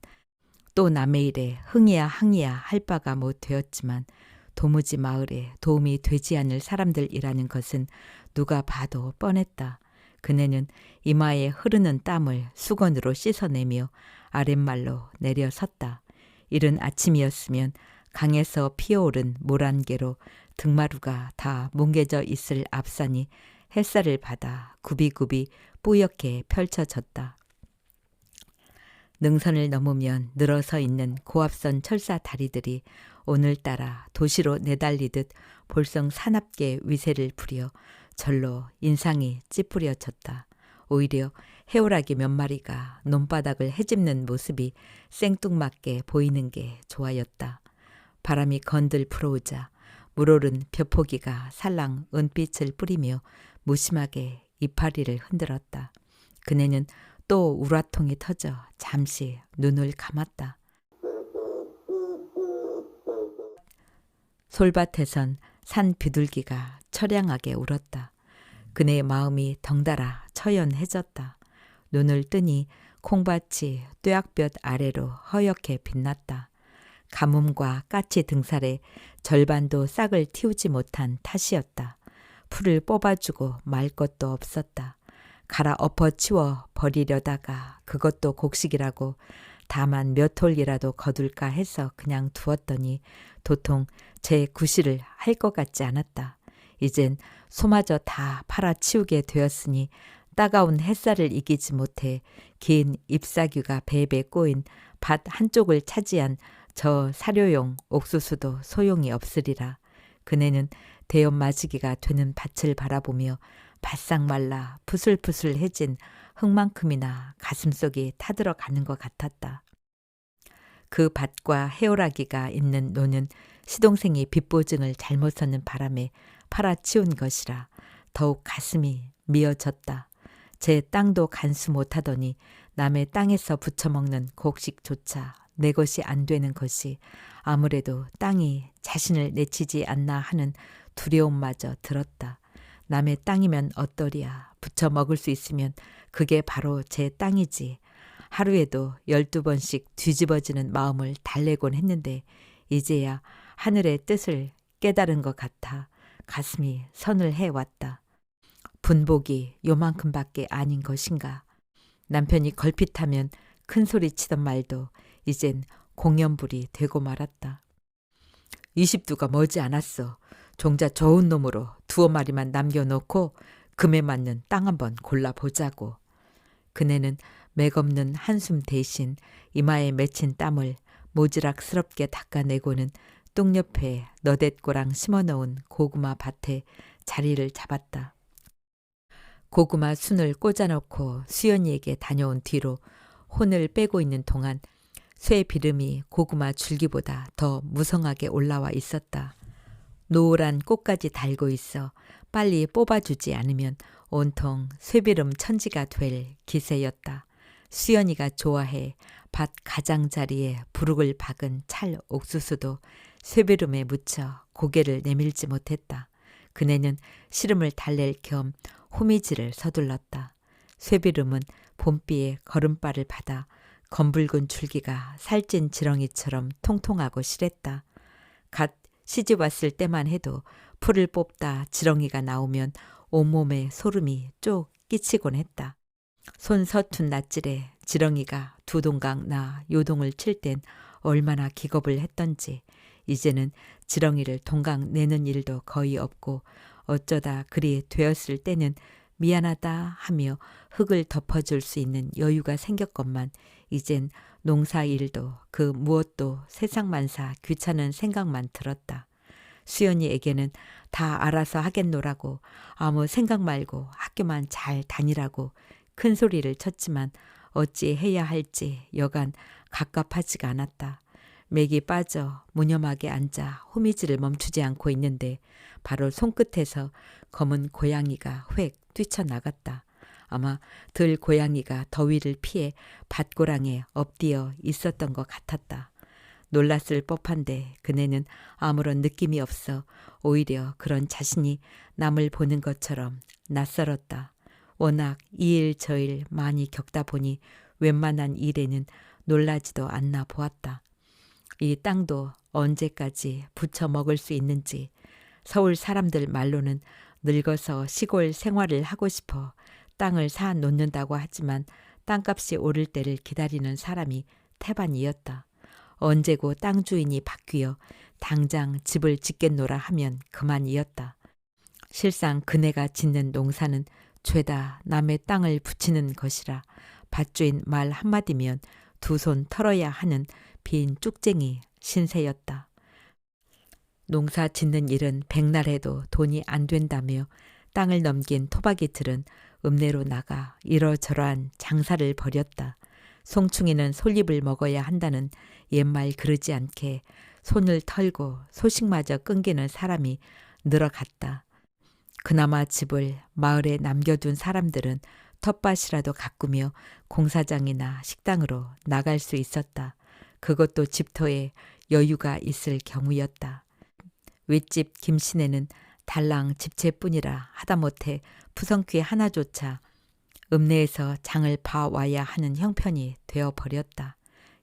또 남의 일에 흥이야 항이야 할 바가 못 되었지만 도무지 마을에 도움이 되지 않을 사람들이라는 것은 누가 봐도 뻔했다. 그네는 이마에 흐르는 땀을 수건으로 씻어내며 아랫말로 내려섰다. 이른 아침이었으면 강에서 피어오른 물안개로 등마루가 다 뭉개져 있을 앞산이 햇살을 받아 굽이굽이 뿌옇게 펼쳐졌다. 능선을 넘으면 늘어서 있는 고압선 철사 다리들이 오늘따라 도시로 내달리듯 볼성 사납게 위세를 부려 절로 인상이 찌푸려졌다. 오히려 해오라기 몇 마리가 논바닥을 헤집는 모습이 생뚱맞게 보이는 게 좋아였다. 바람이 건들 불어오자 물오른 벼포기가 살랑 은빛을 뿌리며 무심하게 이파리를 흔들었다. 그네는 또 우라통이 터져 잠시 눈을 감았다. 솔밭에선 산 비둘기가 처량하게 울었다. 그네의 마음이 덩달아 처연해졌다. 눈을 뜨니 콩밭이 뙤약볕 아래로 허옇게 빛났다. 가뭄과 까치 등살에 절반도 싹을 틔우지 못한 탓이었다. 풀을 뽑아주고 말 것도 없었다. 갈아 엎어치워 버리려다가 그것도 곡식이라고 다만 몇 톨이라도 거둘까 해서 그냥 두었더니 도통 제 구실을 할 것 같지 않았다. 이젠 소마저 다 팔아치우게 되었으니 따가운 햇살을 이기지 못해 긴 잎사귀가 배배 꼬인 밭 한쪽을 차지한 저 사료용 옥수수도 소용이 없으리라. 그네는 대염 맞이기가 되는 밭을 바라보며 바싹 말라 푸슬푸슬해진 흙만큼이나 가슴속이 타들어가는 것 같았다. 그 밭과 해오라기가 있는 노는 시동생이 빗보증을 잘못 썼는 바람에 팔아치운 것이라 더욱 가슴이 미어졌다. 제 땅도 간수 못하더니 남의 땅에서 부쳐먹는 곡식조차 내 것이 안 되는 것이 아무래도 땅이 자신을 내치지 않나 하는 두려움마저 들었다. 남의 땅이면 어떠랴. 부쳐 먹을 수 있으면 그게 바로 제 땅이지. 하루에도 12번씩 뒤집어지는 마음을 달래곤 했는데 이제야 하늘의 뜻을 깨달은 것 같아 가슴이 선을 해왔다. 분복이 요만큼밖에 아닌 것인가. 남편이 걸핏하면 큰 소리 치던 말도 이젠 공연불이 되고 말았다. 20두가 머지 않았어. 종자 좋은 놈으로 두어 마리만 남겨놓고 금에 맞는 땅 한번 골라보자고. 그네는 맥없는 한숨 대신 이마에 맺힌 땀을 모지락스럽게 닦아내고는 똥옆에 너댓고랑 심어놓은 고구마 밭에 자리를 잡았다. 고구마 순을 꽂아놓고 수연이에게 다녀온 뒤로 혼을 빼고 있는 동안 쇠 비름이 고구마 줄기보다 더 무성하게 올라와 있었다. 노란 꽃까지 달고 있어 빨리 뽑아주지 않으면 온통 쇠비름 천지가 될 기세였다. 수연이가 좋아해 밭 가장자리에 부룩을 박은 찰 옥수수도 쇠비름에 묻혀 고개를 내밀지 못했다. 그네는 시름을 달랠 겸 호미질을 서둘렀다. 쇠비름은 봄비에 걸음발을 받아 검붉은 줄기가 살찐 지렁이처럼 통통하고 실했다. 갓 시집 왔을 때만 해도 풀을 뽑다 지렁이가 나오면 온몸에 소름이 쪽 끼치곤 했다. 손 서툰 낯질에 지렁이가 두 동강 나 요동을 칠 땐 얼마나 기겁을 했던지 이제는 지렁이를 동강 내는 일도 거의 없고 어쩌다 그리 되었을 때는 미안하다 하며 흙을 덮어줄 수 있는 여유가 생겼건만 이젠 농사일도 그 무엇도 세상만사 귀찮은 생각만 들었다. 수연이에게는 다 알아서 하겠노라고 아무 생각 말고 학교만 잘 다니라고 큰 소리를 쳤지만 어찌 해야 할지 여간 갑갑하지가 않았다. 맥이 빠져 무념하게 앉아 호미질을 멈추지 않고 있는데 바로 손끝에서 검은 고양이가 획 뛰쳐나갔다. 아마 들 고양이가 더위를 피해 밭고랑에 엎드려 있었던 것 같았다. 놀랐을 법한데 그네는 아무런 느낌이 없어 오히려 그런 자신이 남을 보는 것처럼 낯설었다. 워낙 이일 저일 많이 겪다 보니 웬만한 일에는 놀라지도 않나 보았다. 이 땅도 언제까지 부쳐 먹을 수 있는지 서울 사람들 말로는 늙어서 시골 생활을 하고 싶어 땅을 사 놓는다고 하지만 땅값이 오를 때를 기다리는 사람이 태반이었다. 언제고 땅 주인이 바뀌어 당장 집을 짓겠노라 하면 그만이었다. 실상 그네가 짓는 농사는 죄다 남의 땅을 붙이는 것이라 밭주인 말 한마디면 두 손 털어야 하는 빈 쭉쟁이 신세였다. 농사 짓는 일은 백날 해도 돈이 안 된다며 땅을 넘긴 토박이들은 읍내로 나가 이러저러한 장사를 벌였다. 송충이는 솔잎을 먹어야 한다는 옛말 그러지 않게 손을 털고 소식마저 끊기는 사람이 늘어갔다. 그나마 집을 마을에 남겨둔 사람들은 텃밭이라도 가꾸며 공사장이나 식당으로 나갈 수 있었다. 그것도 집터에 여유가 있을 경우였다. 윗집 김씨네는 달랑 집채뿐이라 하다못해 푸성퀴 하나조차 읍내에서 장을 봐와야 하는 형편이 되어버렸다.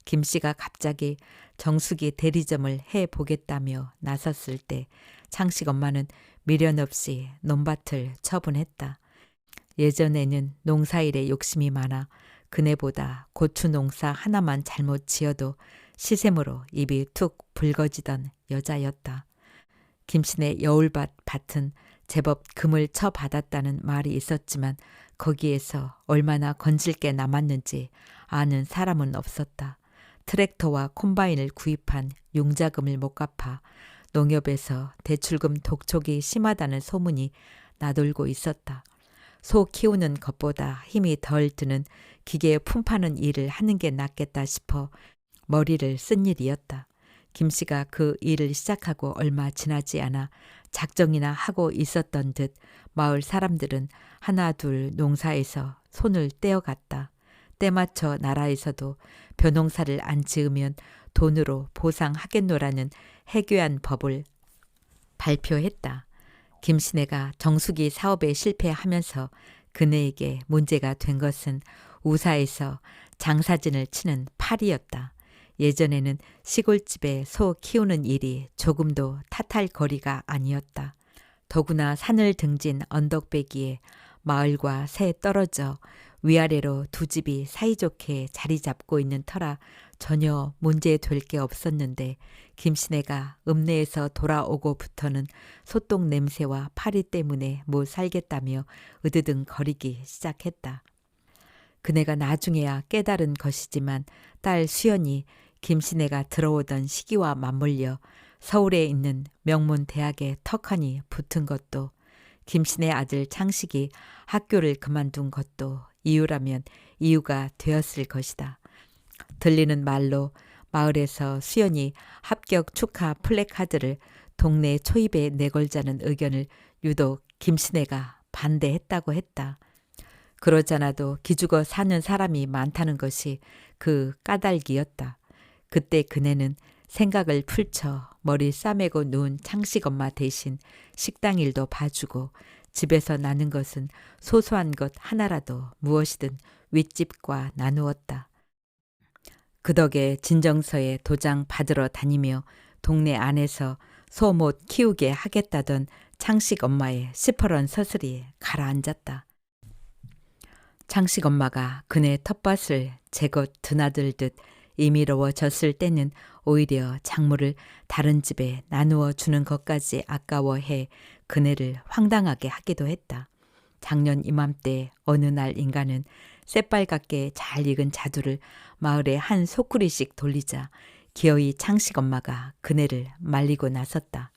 김씨가 갑자기 정수기 대리점을 해보겠다며 나섰을 때 창식 엄마는 미련 없이 논밭을 처분했다. 예전에는 농사일에 욕심이 많아 그네보다 고추 농사 하나만 잘못 지어도 시샘으로 입이 툭 붉어지던 여자였다. 김씨네 여울밭 밭은 제법 금을 쳐받았다는 말이 있었지만 거기에서 얼마나 건질 게 남았는지 아는 사람은 없었다. 트랙터와 콤바인을 구입한 융자금을 못 갚아 농협에서 대출금 독촉이 심하다는 소문이 나돌고 있었다. 소 키우는 것보다 힘이 덜 드는 기계 품파는 일을 하는 게 낫겠다 싶어 머리를 쓴 일이었다. 김씨가 그 일을 시작하고 얼마 지나지 않아 작정이나 하고 있었던 듯 마을 사람들은 하나 둘 농사에서 손을 떼어갔다. 때맞춰 나라에서도 벼농사를 안 지으면 돈으로 보상하겠노라는 해괴한 법을 발표했다. 김씨네가 정수기 사업에 실패하면서 그네에게 문제가 된 것은 우사에서 장사진을 치는 팔이었다. 예전에는 시골집에 소 키우는 일이 조금도 탓할 거리가 아니었다. 더구나 산을 등진 언덕배기에 마을과 새 떨어져 위아래로 두 집이 사이좋게 자리 잡고 있는 터라 전혀 문제될 게 없었는데 김씨네가 읍내에서 돌아오고부터는 소똥 냄새와 파리 때문에 못 살겠다며 으드등 거리기 시작했다. 그네가 나중에야 깨달은 것이지만 딸 수연이 김씨네가 들어오던 시기와 맞물려 서울에 있는 명문 대학에 턱하니 붙은 것도 김씨네 아들 창식이 학교를 그만둔 것도 이유라면 이유가 되었을 것이다. 들리는 말로 마을에서 수연이 합격 축하 플래카드를 동네 초입에 내걸자는 의견을 유독 김씨네가 반대했다고 했다. 그러잖아도 기죽어 사는 사람이 많다는 것이 그 까닭이었다. 그때 그네는 생각을 풀쳐 머리 싸매고 누운 창식 엄마 대신 식당 일도 봐주고 집에서 나는 것은 소소한 것 하나라도 무엇이든 윗집과 나누었다. 그 덕에 진정서에 도장 받으러 다니며 동네 안에서 소 못 키우게 하겠다던 창식 엄마의 시퍼런 서슬이 가라앉았다. 창식 엄마가 그네 텃밭을 제것 드나들듯 이미로워졌을 때는 오히려 작물을 다른 집에 나누어 주는 것까지 아까워해 그네를 황당하게 하기도 했다. 작년 이맘때 어느 날 인간은 새빨갛게 잘 익은 자두를 마을에 한 소쿠리씩 돌리자 기어이 창식 엄마가 그네를 말리고 나섰다.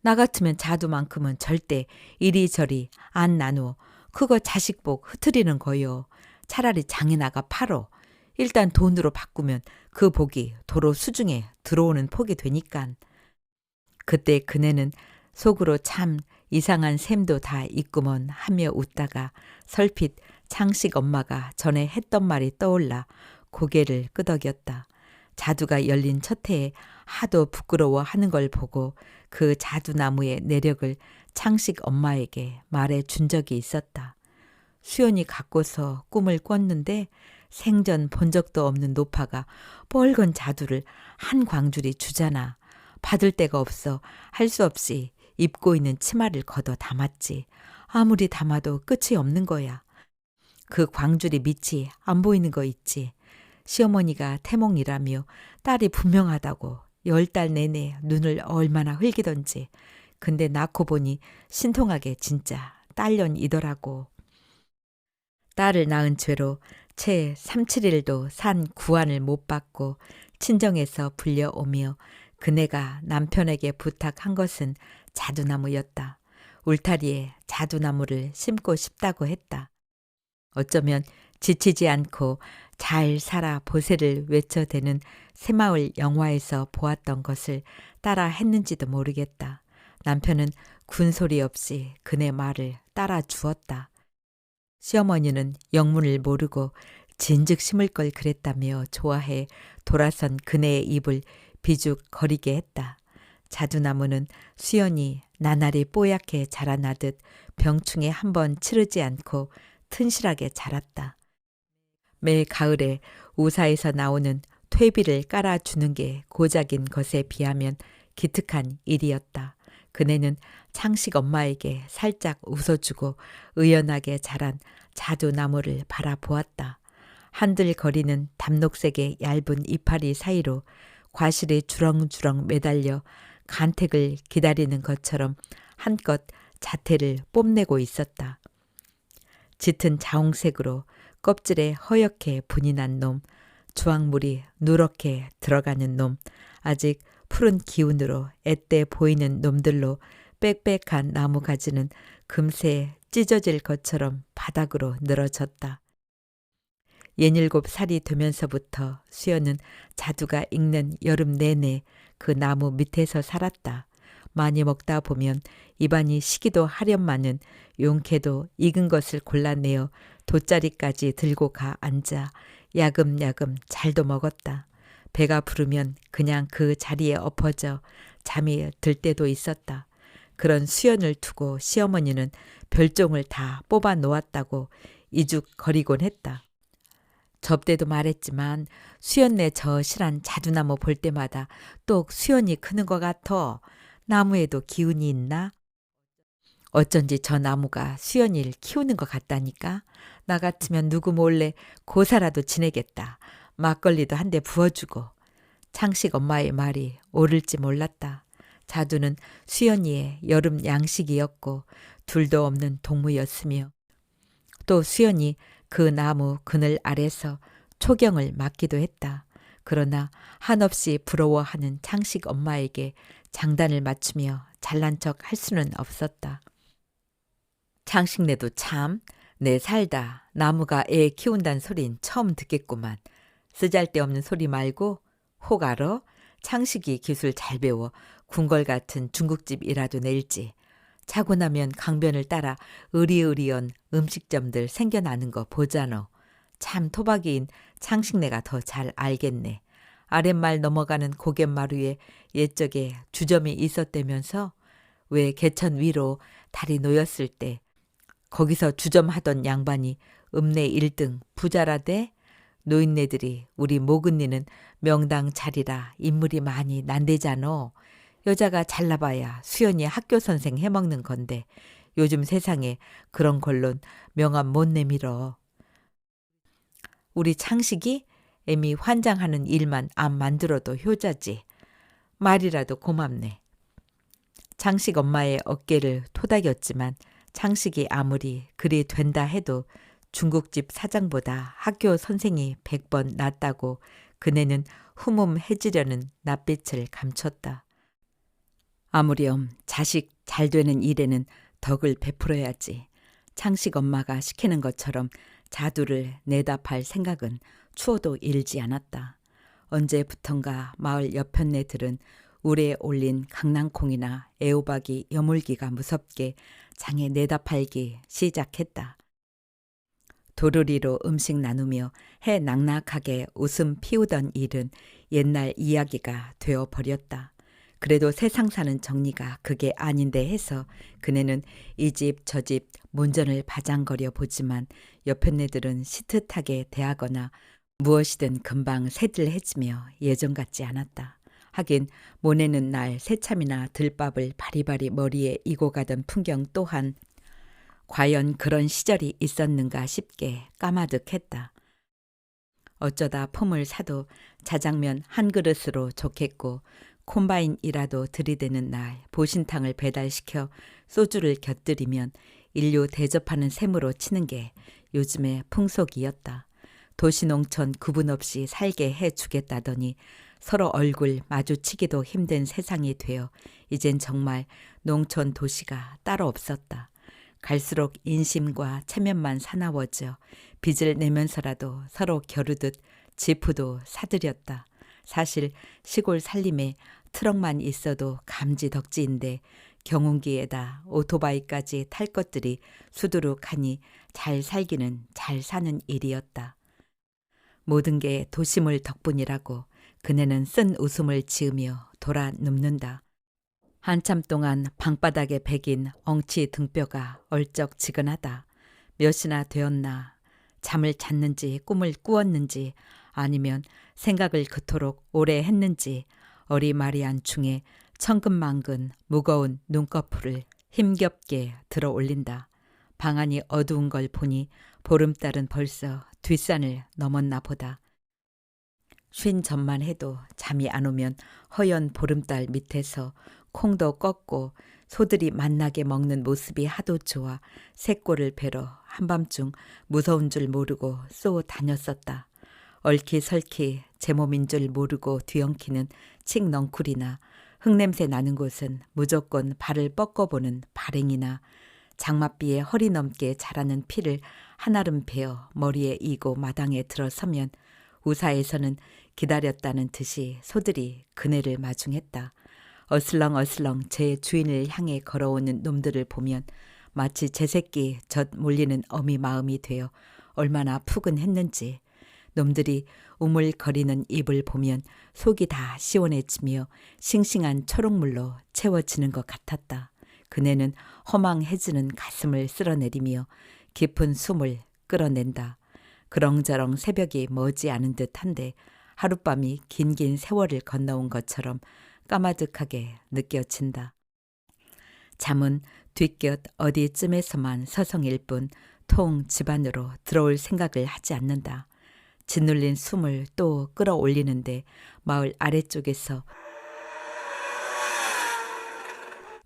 나 같으면 자두만큼은 절대 이리저리 안 나누어 그거 자식복 흐트리는 거요. 차라리 장에 나가 팔어. 일단 돈으로 바꾸면 그 복이 도로 수중에 들어오는 폭이 되니깐. 그때 그네는 속으로 참 이상한 셈도 다 있구먼 하며 웃다가 설핏 창식 엄마가 전에 했던 말이 떠올라 고개를 끄덕였다. 자두가 열린 첫 해에 하도 부끄러워하는 걸 보고 그 자두나무의 내력을 창식 엄마에게 말해 준 적이 있었다. 수연이 갖고서 꿈을 꿨는데 생전 본 적도 없는 노파가 뻘건 자두를 한 광줄이 주잖아. 받을 데가 없어 할 수 없이 입고 있는 치마를 걷어 담았지. 아무리 담아도 끝이 없는 거야. 그 광줄이 밑이 안 보이는 거 있지. 시어머니가 태몽이라며 딸이 분명하다고 10달 내내 눈을 얼마나 흘기던지. 근데 낳고 보니 신통하게 진짜 딸년이더라고. 딸을 낳은 죄로 채 3, 7일도 산 구안을 못 받고 친정에서 불려오며 그네가 남편에게 부탁한 것은 자두나무였다. 울타리에 자두나무를 심고 싶다고 했다. 어쩌면 지치지 않고 잘 살아 보세를 외쳐대는 새마을 영화에서 보았던 것을 따라 했는지도 모르겠다. 남편은 군소리 없이 그네 말을 따라 주었다. 시어머니는 영문을 모르고 진즉 심을 걸 그랬다며 좋아해 돌아선 그네의 입을 비죽거리게 했다. 자두나무는 수연이 나날이 뽀얗게 자라나듯 병충해 한 번 치르지 않고 튼실하게 자랐다. 매 가을에 우사에서 나오는 퇴비를 깔아주는 게 고작인 것에 비하면 기특한 일이었다. 그네는 창식 엄마에게 살짝 웃어주고 의연하게 자란 자두나무를 바라보았다. 한들거리는 담록색의 얇은 이파리 사이로 과실이 주렁주렁 매달려 간택을 기다리는 것처럼 한껏 자태를 뽐내고 있었다. 짙은 자홍색으로 껍질에 허옇게 분이 난 놈, 주황물이 누렇게 들어가는 놈, 아직 푸른 기운으로 앳돼 보이는 놈들로 빽빽한 나무 가지는 금세 찢어질 것처럼 바닥으로 늘어졌다. 67살이 되면서부터 수연은 자두가 익는 여름 내내 그 나무 밑에서 살았다. 많이 먹다 보면 입안이 시기도 하련마는 용케도 익은 것을 골라내어 돗자리까지 들고 가 앉아 야금야금 잘도 먹었다. 배가 부르면 그냥 그 자리에 엎어져 잠이 들 때도 있었다. 그런 수연을 두고 시어머니는 별종을 다 뽑아 놓았다고 이죽거리곤 했다. 접대도 말했지만 수연네 저 실한 자두나무 볼 때마다 또 수연이 크는 것 같아. 나무에도 기운이 있나? 어쩐지 저 나무가 수연이를 키우는 것 같다니까. 나 같으면 누구 몰래 고사라도 지내겠다. 막걸리도 한 대 부어주고. 창식 엄마의 말이 옳을지 몰랐다. 자두는 수연이의 여름 양식이었고 둘도 없는 동무였으며 또 수연이 그 나무 그늘 아래서 초경을 맞기도 했다. 그러나 한없이 부러워하는 창식 엄마에게 장단을 맞추며 잘난 척 할 수는 없었다. 창식네도 참 내 살다 나무가 애 키운다는 소린 처음 듣겠구만. 쓰잘데없는 소리 말고 혹 알아? 창식이 기술 잘 배워 궁궐 같은 중국집이라도 낼지. 자고 나면 강변을 따라 으리으리한 음식점들 생겨나는 거 보자너. 참 토박이인 창식네가 더 잘 알겠네. 아랫말 넘어가는 고갯마루에 옛적에 주점이 있었다면서? 왜 개천 위로 다리 놓였을 때 거기서 주점하던 양반이 읍내 1등 부자라대? 노인네들이 우리 모근니는 명당 자리라 인물이 많이 난대잖아. 여자가 잘나봐야 수연이 학교 선생 해먹는 건데 요즘 세상에 그런 걸론 명함 못 내밀어. 우리 창식이 애미 환장하는 일만 안 만들어도 효자지. 말이라도 고맙네. 창식 엄마의 어깨를 토닥였지만 창식이 아무리 그리 된다 해도 중국집 사장보다 학교 선생이 100번 낫다고 그네는 흠흠해지려는 낯빛을 감췄다. 아무렴 자식 잘 되는 일에는 덕을 베풀어야지. 창식 엄마가 시키는 것처럼 자두를 내다 팔 생각은 추워도 일지 않았다. 언제부턴가 마을 여편네들은 울에 올린 강낭콩이나 애호박이 여물기가 무섭게 장에 내다 팔기 시작했다. 도르리로 음식 나누며 해 낙낙하게 웃음 피우던 일은 옛날 이야기가 되어버렸다. 그래도 세상 사는 정리가 그게 아닌데 해서 그네는 이 집 저 집 문전을 바장거려 보지만 여편네들은 시트하게 대하거나 무엇이든 금방 새들해지며 예전 같지 않았다. 하긴 모내는 날 새참이나 들밥을 바리바리 머리에 이고 가던 풍경 또한 과연 그런 시절이 있었는가 싶게 까마득했다. 어쩌다 폼을 사도 자장면 한 그릇으로 좋겠고 콤바인이라도 들이대는 날 보신탕을 배달시켜 소주를 곁들이면 인류 대접하는 셈으로 치는 게 요즘의 풍속이었다. 도시 농촌 구분 없이 살게 해주겠다더니 서로 얼굴 마주치기도 힘든 세상이 되어 이젠 정말 농촌 도시가 따로 없었다. 갈수록 인심과 체면만 사나워져 빚을 내면서라도 서로 겨루듯 지푸도 사들였다. 사실 시골 살림에 트럭만 있어도 감지덕지인데 경운기에다 오토바이까지 탈 것들이 수두룩하니 잘 살기는 잘 사는 일이었다. 모든 게 도시물 덕분이라고 그네는 쓴 웃음을 지으며 돌아 눕는다. 한참 동안 방바닥에 베긴 엉치 등뼈가 얼쩍지근하다. 몇이나 되었나. 잠을 잤는지 꿈을 꾸었는지 아니면 생각을 그토록 오래 했는지 어리마리한 중에 천근만근 무거운 눈꺼풀을 힘겹게 들어 올린다. 방 안이 어두운 걸 보니 보름달은 벌써 뒷산을 넘었나 보다. 쉰 전만 해도 잠이 안 오면 허연 보름달 밑에서 콩도 꺾고 소들이 만나게 먹는 모습이 하도 좋아 새꼴을 베러 한밤중 무서운 줄 모르고 쏘 다녔었다. 얼키설키 제 몸인 줄 모르고 뒤엉키는 칡넝쿨이나 흙냄새 나는 곳은 무조건 발을 뻗어보는 발행이나 장맛비에 허리 넘게 자라는 피를 한아름 베어 머리에 이고 마당에 들어서면 우사에서는 기다렸다는 듯이 소들이 그네를 마중했다. 어슬렁어슬렁 제 주인을 향해 걸어오는 놈들을 보면 마치 제 새끼 젖 몰리는 어미 마음이 되어 얼마나 푸근했는지 놈들이 우물거리는 입을 보면 속이 다 시원해지며 싱싱한 초록물로 채워지는 것 같았다. 그네는 허망해지는 가슴을 쓸어내리며 깊은 숨을 끌어낸다. 그렁저렁 새벽이 머지않은 듯한데 하룻밤이 긴긴 세월을 건너온 것처럼 까마득하게 느껴진다. 잠은 뒷곁 어디쯤에서만 서성일 뿐 통 집안으로 들어올 생각을 하지 않는다. 짓눌린 숨을 또 끌어올리는데 마을 아래쪽에서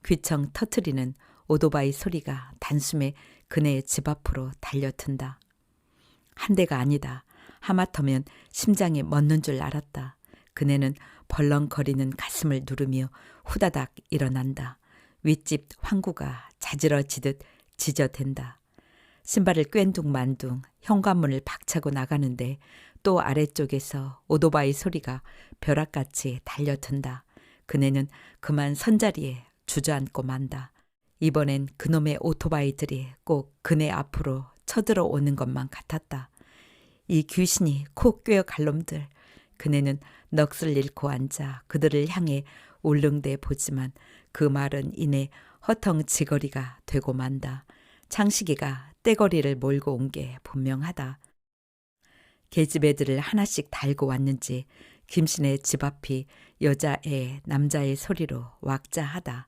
귀청 터트리는 오토바이 소리가 단숨에 그네의 집 앞으로 달려든다. 한 대가 아니다. 하마터면 심장이 멎는 줄 알았다. 그네는 벌렁거리는 가슴을 누르며 후다닥 일어난다. 윗집 황구가 자지러지듯 지저댄다. 신발을 꿰둥만둥 현관문을 박차고 나가는데 또 아래쪽에서 오토바이 소리가 벼락같이 달려든다. 그네는 그만 선자리에 주저앉고 만다. 이번엔 그놈의 오토바이들이 꼭 그네 앞으로 쳐들어오는 것만 같았다. 이 귀신이 코 꿰어갈 놈들. 그네는 넋을 잃고 앉아 그들을 향해 울릉대 보지만 그 말은 이내 허텅지거리가 되고 만다. 창식이가 떼거리를 몰고 온 게 분명하다. 계집 애들을 하나씩 달고 왔는지 김신의 집 앞이 여자애 남자의 소리로 왁자하다.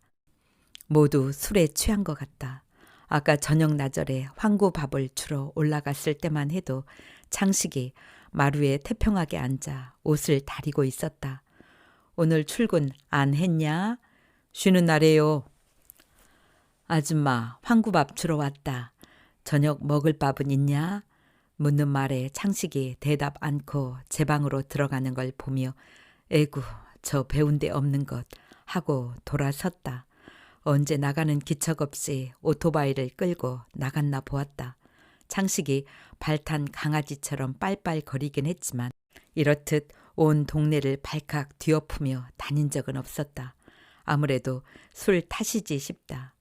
모두 술에 취한 것 같다. 아까 저녁 나절에 황구밥을 주러 올라갔을 때만 해도 창식이 마루에 태평하게 앉아 옷을 다리고 있었다. 오늘 출근 안 했냐? 쉬는 날이에요. 아줌마 황구밥 주러 왔다. 저녁 먹을 밥은 있냐? 묻는 말에 창식이 대답 않고 제 방으로 들어가는 걸 보며 에구 저 배운 데 없는 것 하고 돌아섰다. 언제 나가는 기척 없이 오토바이를 끌고 나갔나 보았다. 창식이 발탄 강아지처럼 빨빨 거리긴 했지만 이렇듯 온 동네를 발칵 뒤엎으며 다닌 적은 없었다. 아무래도 술 탓이지 싶다.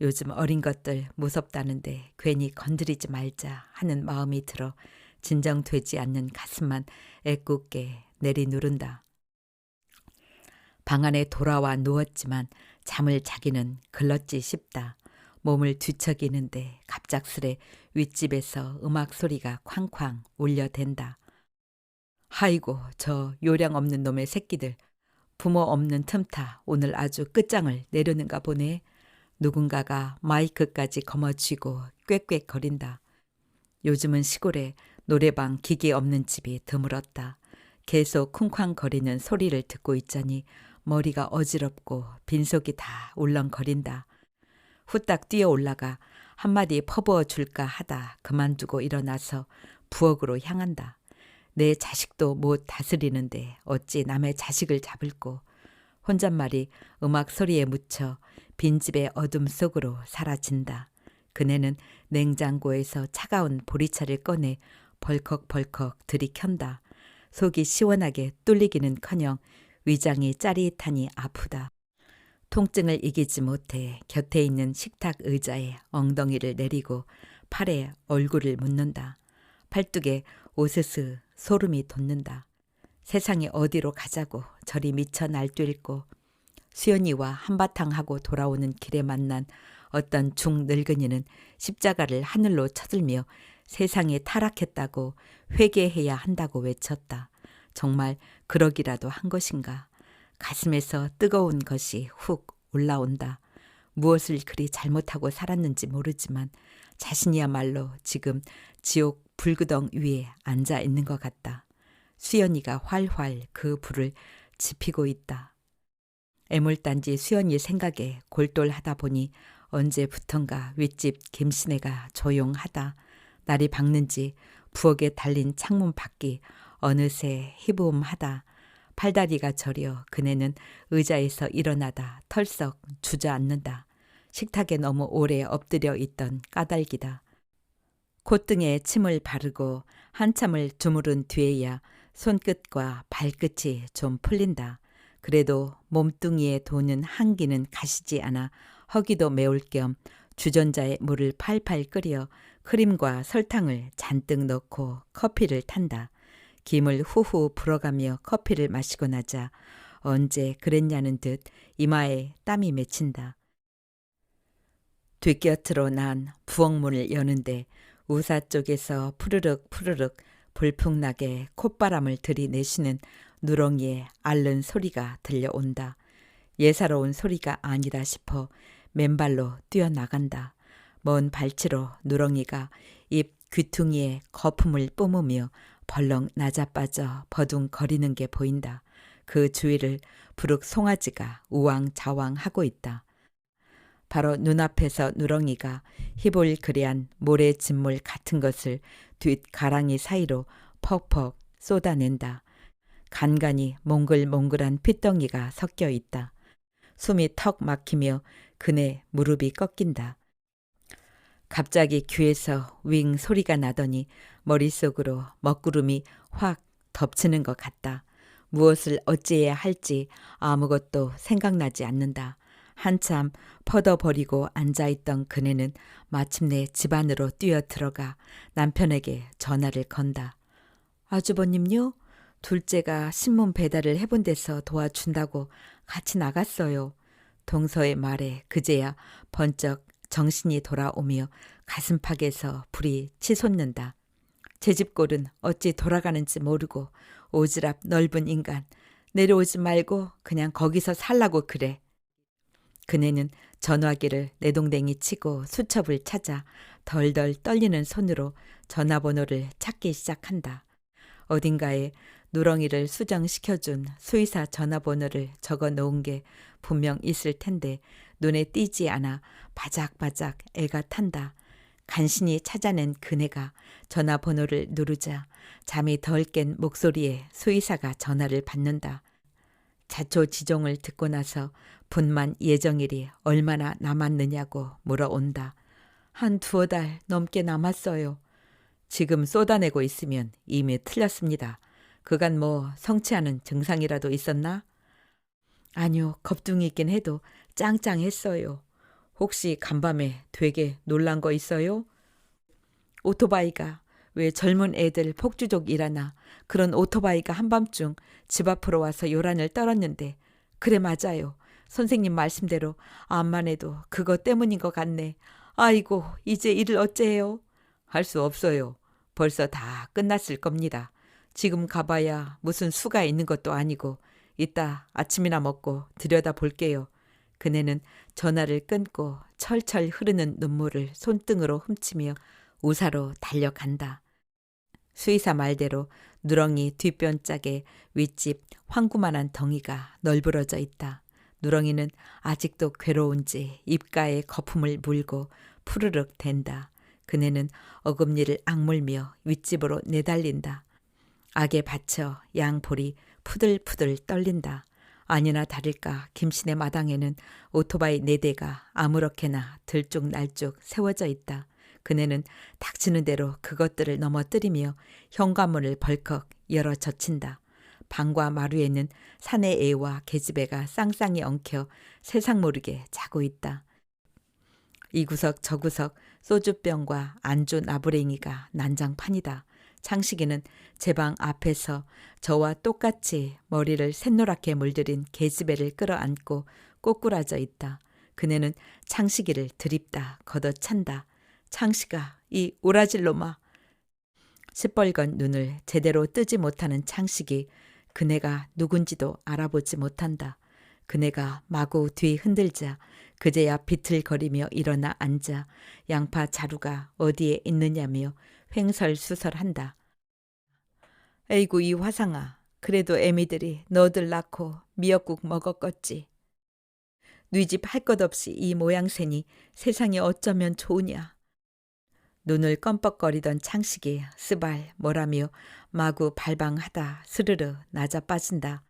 요즘 어린 것들 무섭다는데 괜히 건드리지 말자 하는 마음이 들어 진정되지 않는 가슴만 애꿎게 내리누른다. 방 안에 돌아와 누웠지만 잠을 자기는 글렀지 싶다. 몸을 뒤척이는데 갑작스레 윗집에서 음악 소리가 쾅쾅 울려댄다. 아이고 저 요량 없는 놈의 새끼들. 부모 없는 틈타 오늘 아주 끝장을 내려는가 보네. 누군가가 마이크까지 거머쥐고 꽥꽥거린다. 요즘은 시골에 노래방 기계 없는 집이 드물었다. 계속 쿵쾅거리는 소리를 듣고 있자니 머리가 어지럽고 빈속이 다 울렁거린다. 후딱 뛰어 올라가 한마디 퍼부어 줄까 하다 그만두고 일어나서 부엌으로 향한다. 내 자식도 못 다스리는데 어찌 남의 자식을 잡을꼬. 혼잣말이 음악 소리에 묻혀 빈집의 어둠 속으로 사라진다. 그네는 냉장고에서 차가운 보리차를 꺼내 벌컥벌컥 들이켠다. 속이 시원하게 뚫리기는커녕 위장이 짜릿하니 아프다. 통증을 이기지 못해 곁에 있는 식탁 의자에 엉덩이를 내리고 팔에 얼굴을 묻는다. 팔뚝에 오스스 소름이 돋는다. 세상이 어디로 가자고 저리 미쳐 날뛸고 수연이와 한바탕 하고 돌아오는 길에 만난 어떤 중늙은이는 십자가를 하늘로 쳐들며 세상에 타락했다고 회개해야 한다고 외쳤다. 정말 그러기라도 한 것인가. 가슴에서 뜨거운 것이 훅 올라온다. 무엇을 그리 잘못하고 살았는지 모르지만 자신이야말로 지금 지옥 불구덩 위에 앉아 있는 것 같다. 수연이가 활활 그 불을 지피고 있다. 애물단지 수연이 생각에 골똘하다 보니 언제부턴가 윗집 김신애가 조용하다. 날이 밝는지 부엌에 달린 창문 밖이 어느새 희부음하다. 팔다리가 저려 그네는 의자에서 일어나다 털썩 주저앉는다. 식탁에 너무 오래 엎드려 있던 까닭이다. 콧등에 침을 바르고 한참을 주무른 뒤에야 손끝과 발끝이 좀 풀린다. 그래도 몸뚱이에 도는 한기는 가시지 않아 허기도 메울 겸 주전자에 물을 팔팔 끓여 크림과 설탕을 잔뜩 넣고 커피를 탄다. 김을 후후 불어가며 커피를 마시고 나자 언제 그랬냐는 듯 이마에 땀이 맺힌다. 뒷곁으로 난 부엌문을 여는데 우사 쪽에서 푸르륵 푸르륵 불풍나게 콧바람을 들이내쉬는 누렁이의 앓는 소리가 들려온다. 예사로운 소리가 아니다 싶어 맨발로 뛰어나간다. 먼 발치로 누렁이가 입 귀퉁이에 거품을 뿜으며 벌렁 낮아빠져 버둥거리는 게 보인다. 그 주위를 부륵 송아지가 우왕좌왕하고 있다. 바로 눈앞에서 누렁이가 희볼그레한 모래진물 같은 것을 뒷가랑이 사이로 퍽퍽 쏟아낸다. 간간히 몽글몽글한 핏덩이가 섞여 있다. 숨이 턱 막히며 그네 무릎이 꺾인다. 갑자기 귀에서 윙 소리가 나더니 머릿속으로 먹구름이 확 덮치는 것 같다. 무엇을 어찌해야 할지 아무것도 생각나지 않는다. 한참 퍼덕버리고 앉아있던 그네는 마침내 집 안으로 뛰어들어가 남편에게 전화를 건다. 아주버님요? 둘째가 신문 배달을 해본 데서 도와준다고 같이 나갔어요. 동서의 말에 그제야 번쩍 정신이 돌아오며 가슴팍에서 불이 치솟는다. 제 집꼴은 어찌 돌아가는지 모르고 오지랖 넓은 인간. 내려오지 말고 그냥 거기서 살라고 그래. 그네는 전화기를 내동댕이 치고 수첩을 찾아 덜덜 떨리는 손으로 전화번호를 찾기 시작한다. 어딘가에 누렁이를 수정시켜준 수의사 전화번호를 적어 놓은 게 분명 있을 텐데 눈에 띄지 않아 바작바작 애가 탄다. 간신히 찾아낸 그네가 전화번호를 누르자 잠이 덜 깬 목소리에 수의사가 전화를 받는다. 자초지종을 듣고 나서 분만 예정일이 얼마나 남았느냐고 물어온다. 한 2달 넘게 남았어요. 지금 쏟아내고 있으면 이미 틀렸습니다. 그간 뭐 성취하는 증상이라도 있었나? 아니요, 겁둥이긴 해도 짱짱했어요. 혹시 간밤에 되게 놀란 거 있어요? 오토바이가 왜 젊은 애들 폭주족이라나 그런 오토바이가 한밤중 집 앞으로 와서 요란을 떨었는데 그래 맞아요. 선생님 말씀대로 암만 해도 그거 때문인 것 같네. 아이고 이제 일을 어째요? 할 수 없어요. 벌써 다 끝났을 겁니다. 지금 가봐야 무슨 수가 있는 것도 아니고 이따 아침이나 먹고 들여다 볼게요. 그네는 전화를 끊고 철철 흐르는 눈물을 손등으로 훔치며 우사로 달려간다. 수의사 말대로 누렁이 뒷변짝에 윗집 황구만한 덩이가 널브러져 있다. 누렁이는 아직도 괴로운지 입가에 거품을 물고 푸르륵 댄다. 그네는 어금니를 악물며 윗집으로 내달린다. 악에 받쳐 양볼이 푸들푸들 떨린다. 아니나 다를까 김씨네 마당에는 오토바이 4대가 아무렇게나 들쭉날쭉 세워져 있다. 그네는 닥치는 대로 그것들을 넘어뜨리며 현관문을 벌컥 열어 젖힌다. 방과 마루에는 사내 애와 계집애가 쌍쌍이 엉켜 세상 모르게 자고 있다. 이 구석 저 구석 소주병과 안주 나부랭이가 난장판이다. 창식이는 제 방 앞에서 저와 똑같이 머리를 샛노랗게 물들인 계집애를 끌어안고 꼬꾸라져 있다. 그네는 창식이를 드립다 걷어찬다. 창식아, 이 오라질 놈아. 시뻘건 눈을 제대로 뜨지 못하는 창식이 그네가 누군지도 알아보지 못한다. 그네가 마구 뒤 흔들자 그제야 비틀거리며 일어나 앉아 양파 자루가 어디에 있느냐며 횡설수설한다. 에이구 이 화상아, 그래도 애미들이 너들 낳고 미역국 먹었겠지. 네 집 할 것 없이 이 모양새니 세상이 어쩌면 좋으냐. 눈을 껌뻑거리던 창식이 스발 뭐라며 마구 발방하다 스르르 낮아 빠진다.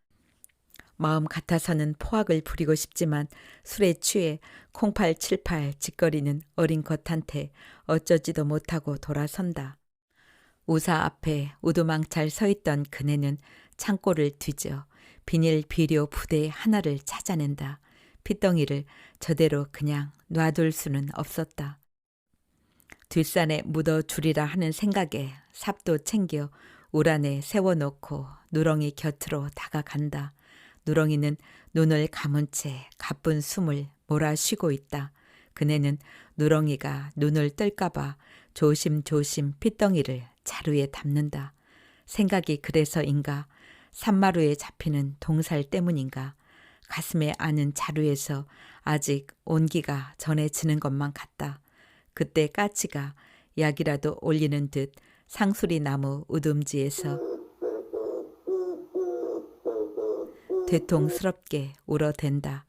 마음 같아서는 포악을 부리고 싶지만 술에 취해 콩팔칠팔 짓거리는 어린 것한테 어쩌지도 못하고 돌아선다. 우사 앞에 우두망찰 서 있던 그네는 창고를 뒤져 비닐 비료 부대 하나를 찾아낸다. 핏덩이를 저대로 그냥 놔둘 수는 없었다. 뒷산에 묻어주리라 하는 생각에 삽도 챙겨 울 안에 세워놓고 누렁이 곁으로 다가간다. 누렁이는 눈을 감은 채 가쁜 숨을 몰아쉬고 있다. 그네는 누렁이가 눈을 뜰까봐 조심조심 핏덩이를 자루에 담는다. 생각이 그래서인가 산마루에 잡히는 동살 때문인가 가슴에 아는 자루에서 아직 온기가 전해지는 것만 같다. 그때 까치가 약이라도 올리는 듯 상수리 나무 우듬지에서 되통스럽게 울어댄다.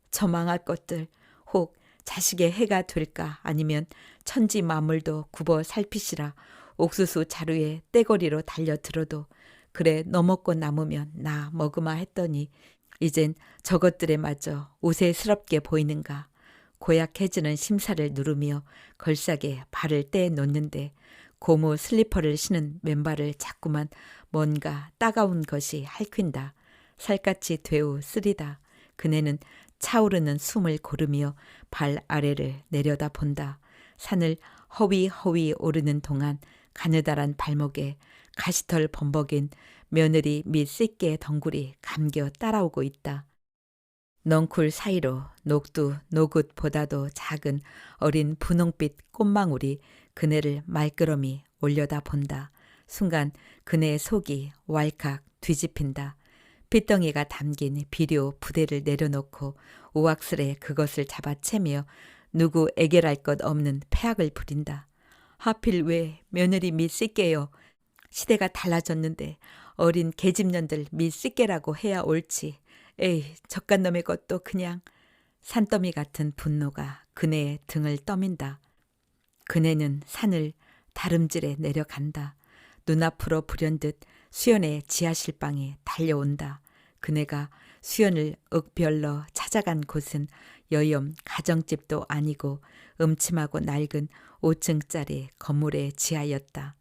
저 망할 것들 혹 자식의 해가 될까 아니면 천지 만물도 굽어 살피시라 옥수수 자루에 떼거리로 달려들어도 그래 너 먹고 남으면 나 먹으마 했더니 이젠 저것들에 마저 우세스럽게 보이는가. 고약해지는 심사를 누르며 걸싸게 발을 떼놓는데 고무 슬리퍼를 신은 맨발을 자꾸만 뭔가 따가운 것이 핥힌다. 살갗이 되우 쓰리다. 그네는 차오르는 숨을 고르며 발 아래를 내려다 본다. 산을 허위허위 오르는 동안 가느다란 발목에 가시털 범벅인 며느리 및 쇳개 덩굴이 감겨 따라오고 있다. 넝쿨 사이로 녹두 노굿보다도 작은 어린 분홍빛 꽃망울이 그네를 말끄러미 올려다 본다. 순간 그네의 속이 왈칵 뒤집힌다. 핏덩이가 담긴 비료 부대를 내려놓고 우악스레 그것을 잡아채며 누구 애결할 것 없는 패악을 부린다. 하필 왜 며느리 및 쇳개요. 시대가 달라졌는데 어린 계집년들 및 쇳개라고 해야 옳지. 에이 젖간놈의 것도 그냥. 산더미 같은 분노가 그네의 등을 떠민다. 그네는 산을 다름질해 내려간다. 눈앞으로 불현듯 수연의 지하실방에 달려온다. 그네가 수연을 윽별러 찾아간 곳은 여염 가정집도 아니고 음침하고 낡은 5층짜리 건물의 지하였다.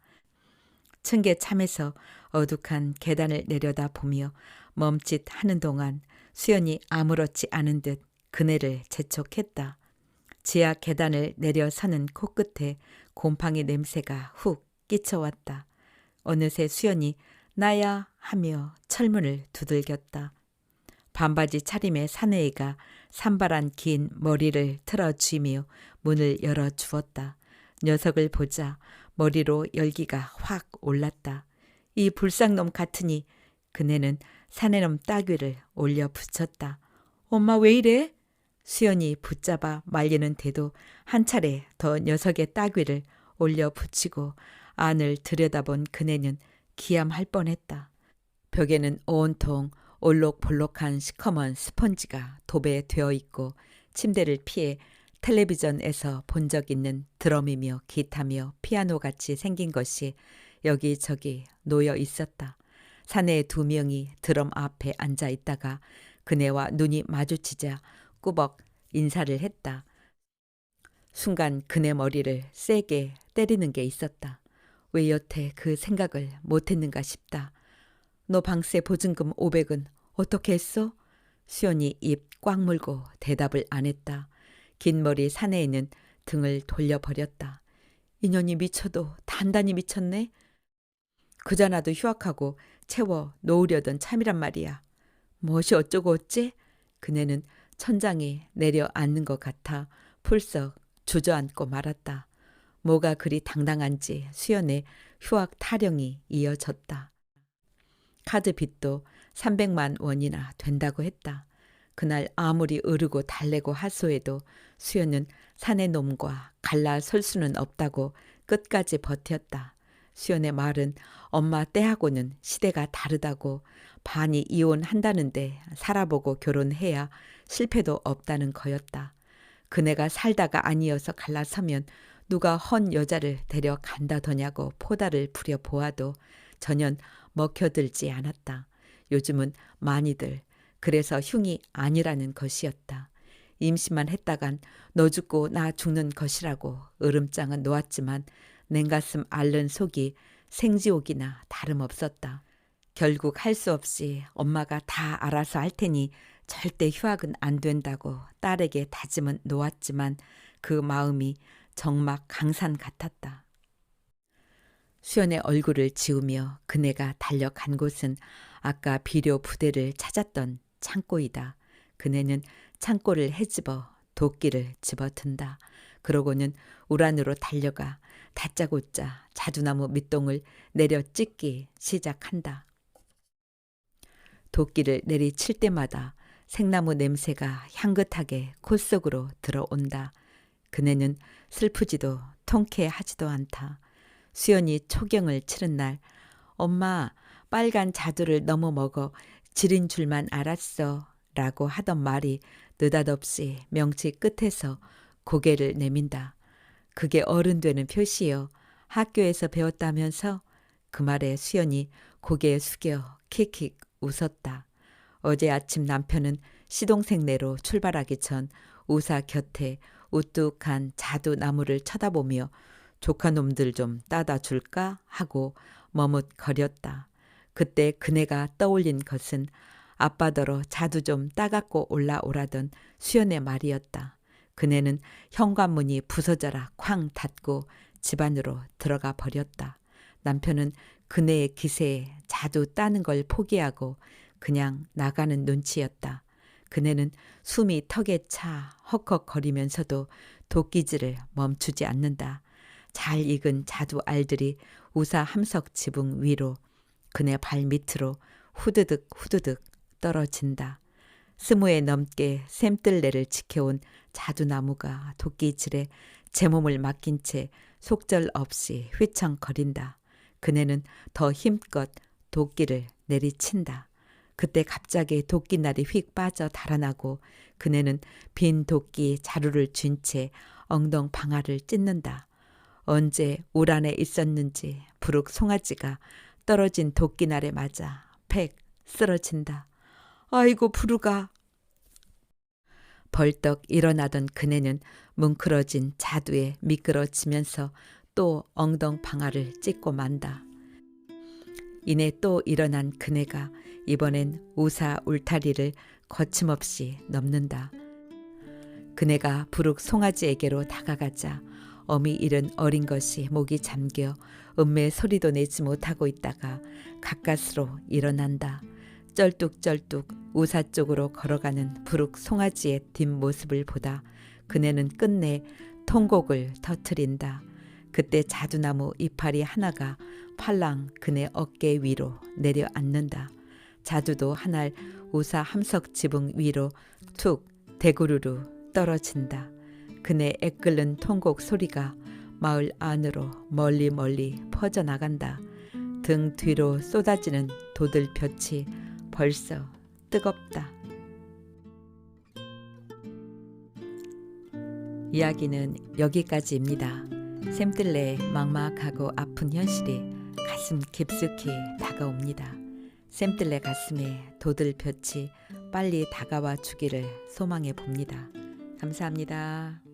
층계참에서 어둑한 계단을 내려다 보며 멈칫하는 동안 수연이 아무렇지 않은 듯 그네를 재촉했다. 지하 계단을 내려서는 코끝에 곰팡이 냄새가 훅 끼쳐왔다. 어느새 수연이 나야 하며 철문을 두들겼다. 반바지 차림의 사내이가 산발한 긴 머리를 틀어쥐며 문을 열어주었다. 녀석을 보자 머리로 열기가 확 올랐다. 이 불쌍놈 같으니. 그네는 사내놈 따귀를 올려 붙였다. 엄마 왜 이래? 수연이 붙잡아 말리는데도 한 차례 더 녀석의 따귀를 올려 붙이고 안을 들여다본 그네는 기암할 뻔했다. 벽에는 온통 올록볼록한 시커먼 스펀지가 도배되어 있고 침대를 피해 텔레비전에서 본 적 있는 드럼이며 기타며 피아노같이 생긴 것이 여기저기 놓여 있었다. 사내 두 명이 드럼 앞에 앉아 있다가 그네와 눈이 마주치자 꾸벅 인사를 했다. 순간 그네 머리를 세게 때리는 게 있었다. 왜 여태 그 생각을 못했는가 싶다. 너 방세 보증금 500은 어떻게 했어? 수연이 입 꽉 물고 대답을 안 했다. 긴 머리 사내에는 등을 돌려버렸다. 인연이 미쳐도 단단히 미쳤네. 그자나도 휴학하고 채워 놓으려던 참이란 말이야. 무엇이 어쩌고 어째? 그네는 천장에 내려앉는 것 같아 풀썩 주저앉고 말았다. 뭐가 그리 당당한지 수연의 휴학 타령이 이어졌다. 카드 빚도 300만 원이나 된다고 했다. 그날 아무리 으르고 달래고 하소해도 수연은 사내 놈과 갈라설 수는 없다고 끝까지 버텼다. 수연의 말은 엄마 때하고는 시대가 다르다고, 반이 이혼한다는데 살아보고 결혼해야 실패도 없다는 거였다. 그네가 살다가 아니어서 갈라서면 누가 헌 여자를 데려간다더냐고 포달을 부려보아도 전혀 먹혀들지 않았다. 요즘은 많이들 그래서 흉이 아니라는 것이었다. 임신만 했다간 너 죽고 나 죽는 것이라고 으름장은 놓았지만 냉가슴 앓는 속이 생지옥이나 다름없었다. 결국 할 수 없이 엄마가 다 알아서 할 테니 절대 휴학은 안 된다고 딸에게 다짐은 놓았지만 그 마음이 정막 강산 같았다. 수연의 얼굴을 지우며 그네가 달려간 곳은 아까 비료 부대를 찾았던 창고이다. 그네는 창고를 헤집어 도끼를 집어든다. 그러고는 울 안으로 달려가 다짜고짜 자두나무 밑동을 내려 찢기 시작한다. 도끼를 내리칠 때마다 생나무 냄새가 향긋하게 콧 속으로 들어온다. 그네는 슬프지도 통쾌하지도 않다. 수연이 초경을 치른 날 엄마 빨간 자두를 너무 먹어 지린 줄만 알았어 라고 하던 말이 느닷없이 명치 끝에서 고개를 내민다. 그게 어른 되는 표시여. 학교에서 배웠다면서? 그 말에 수연이 고개 숙여 킥킥 웃었다. 어제 아침 남편은 시동생네로 출발하기 전 우사 곁에 우뚝한 자두나무를 쳐다보며 조카놈들 좀 따다 줄까 하고 머뭇거렸다. 그때 그네가 떠올린 것은 아빠더러 자두 좀 따갖고 올라오라던 수연의 말이었다. 그네는 현관문이 부서져라 쾅 닫고 집 안으로 들어가 버렸다. 남편은 그네의 기세에 자두 따는 걸 포기하고 그냥 나가는 눈치였다. 그네는 숨이 턱에 차 헉헉거리면서도 도끼질을 멈추지 않는다. 잘 익은 자두 알들이 우사 함석 지붕 위로 그네 발 밑으로 후드득 후드득 떨어진다. 20회 넘게 샘뜰내를 지켜온 자두나무가 도끼질에 제 몸을 맡긴 채 속절없이 휘청거린다. 그네는 더 힘껏 도끼를 내리친다. 그때 갑자기 도끼날이 휙 빠져 달아나고 그네는 빈 도끼 자루를 쥔 채 엉덩 방아를 찢는다. 언제 울 안에 있었는지 부룩 송아지가 떨어진 도끼날에 맞아 팩 쓰러진다. 아이고 부르가. 벌떡 일어나던 그네는 뭉클어진 자두에 미끄러지면서 또 엉덩 방아를 찢고 만다. 이내 또 일어난 그네가 이번엔 우사 울타리를 거침없이 넘는다. 그네가 부룩 송아지에게로 다가가자 어미 잃은 어린 것이 목이 잠겨 음매 소리도 내지 못하고 있다가 가까스로 일어난다. 쩔뚝쩔뚝 우사 쪽으로 걸어가는 부룩 송아지의 뒷모습을 보다 그네는 끝내 통곡을 터뜨린다. 그때 자두나무 이파리 하나가 팔랑 그네 어깨 위로 내려앉는다. 자두도 한알 우사 함석 지붕 위로 툭 대구르르 떨어진다. 그네 애끓는 통곡 소리가 마을 안으로 멀리 퍼져나간다. 등 뒤로 쏟아지는 도들볕이 벌써 뜨겁다. 이야기는 여기까지입니다. 샘뜰레의 막막하고 아픈 현실이 가슴 깊숙이 다가옵니다. 샘들레 가슴에 돋을 볕이 빨리 다가와 주기를 소망해 봅니다. 감사합니다.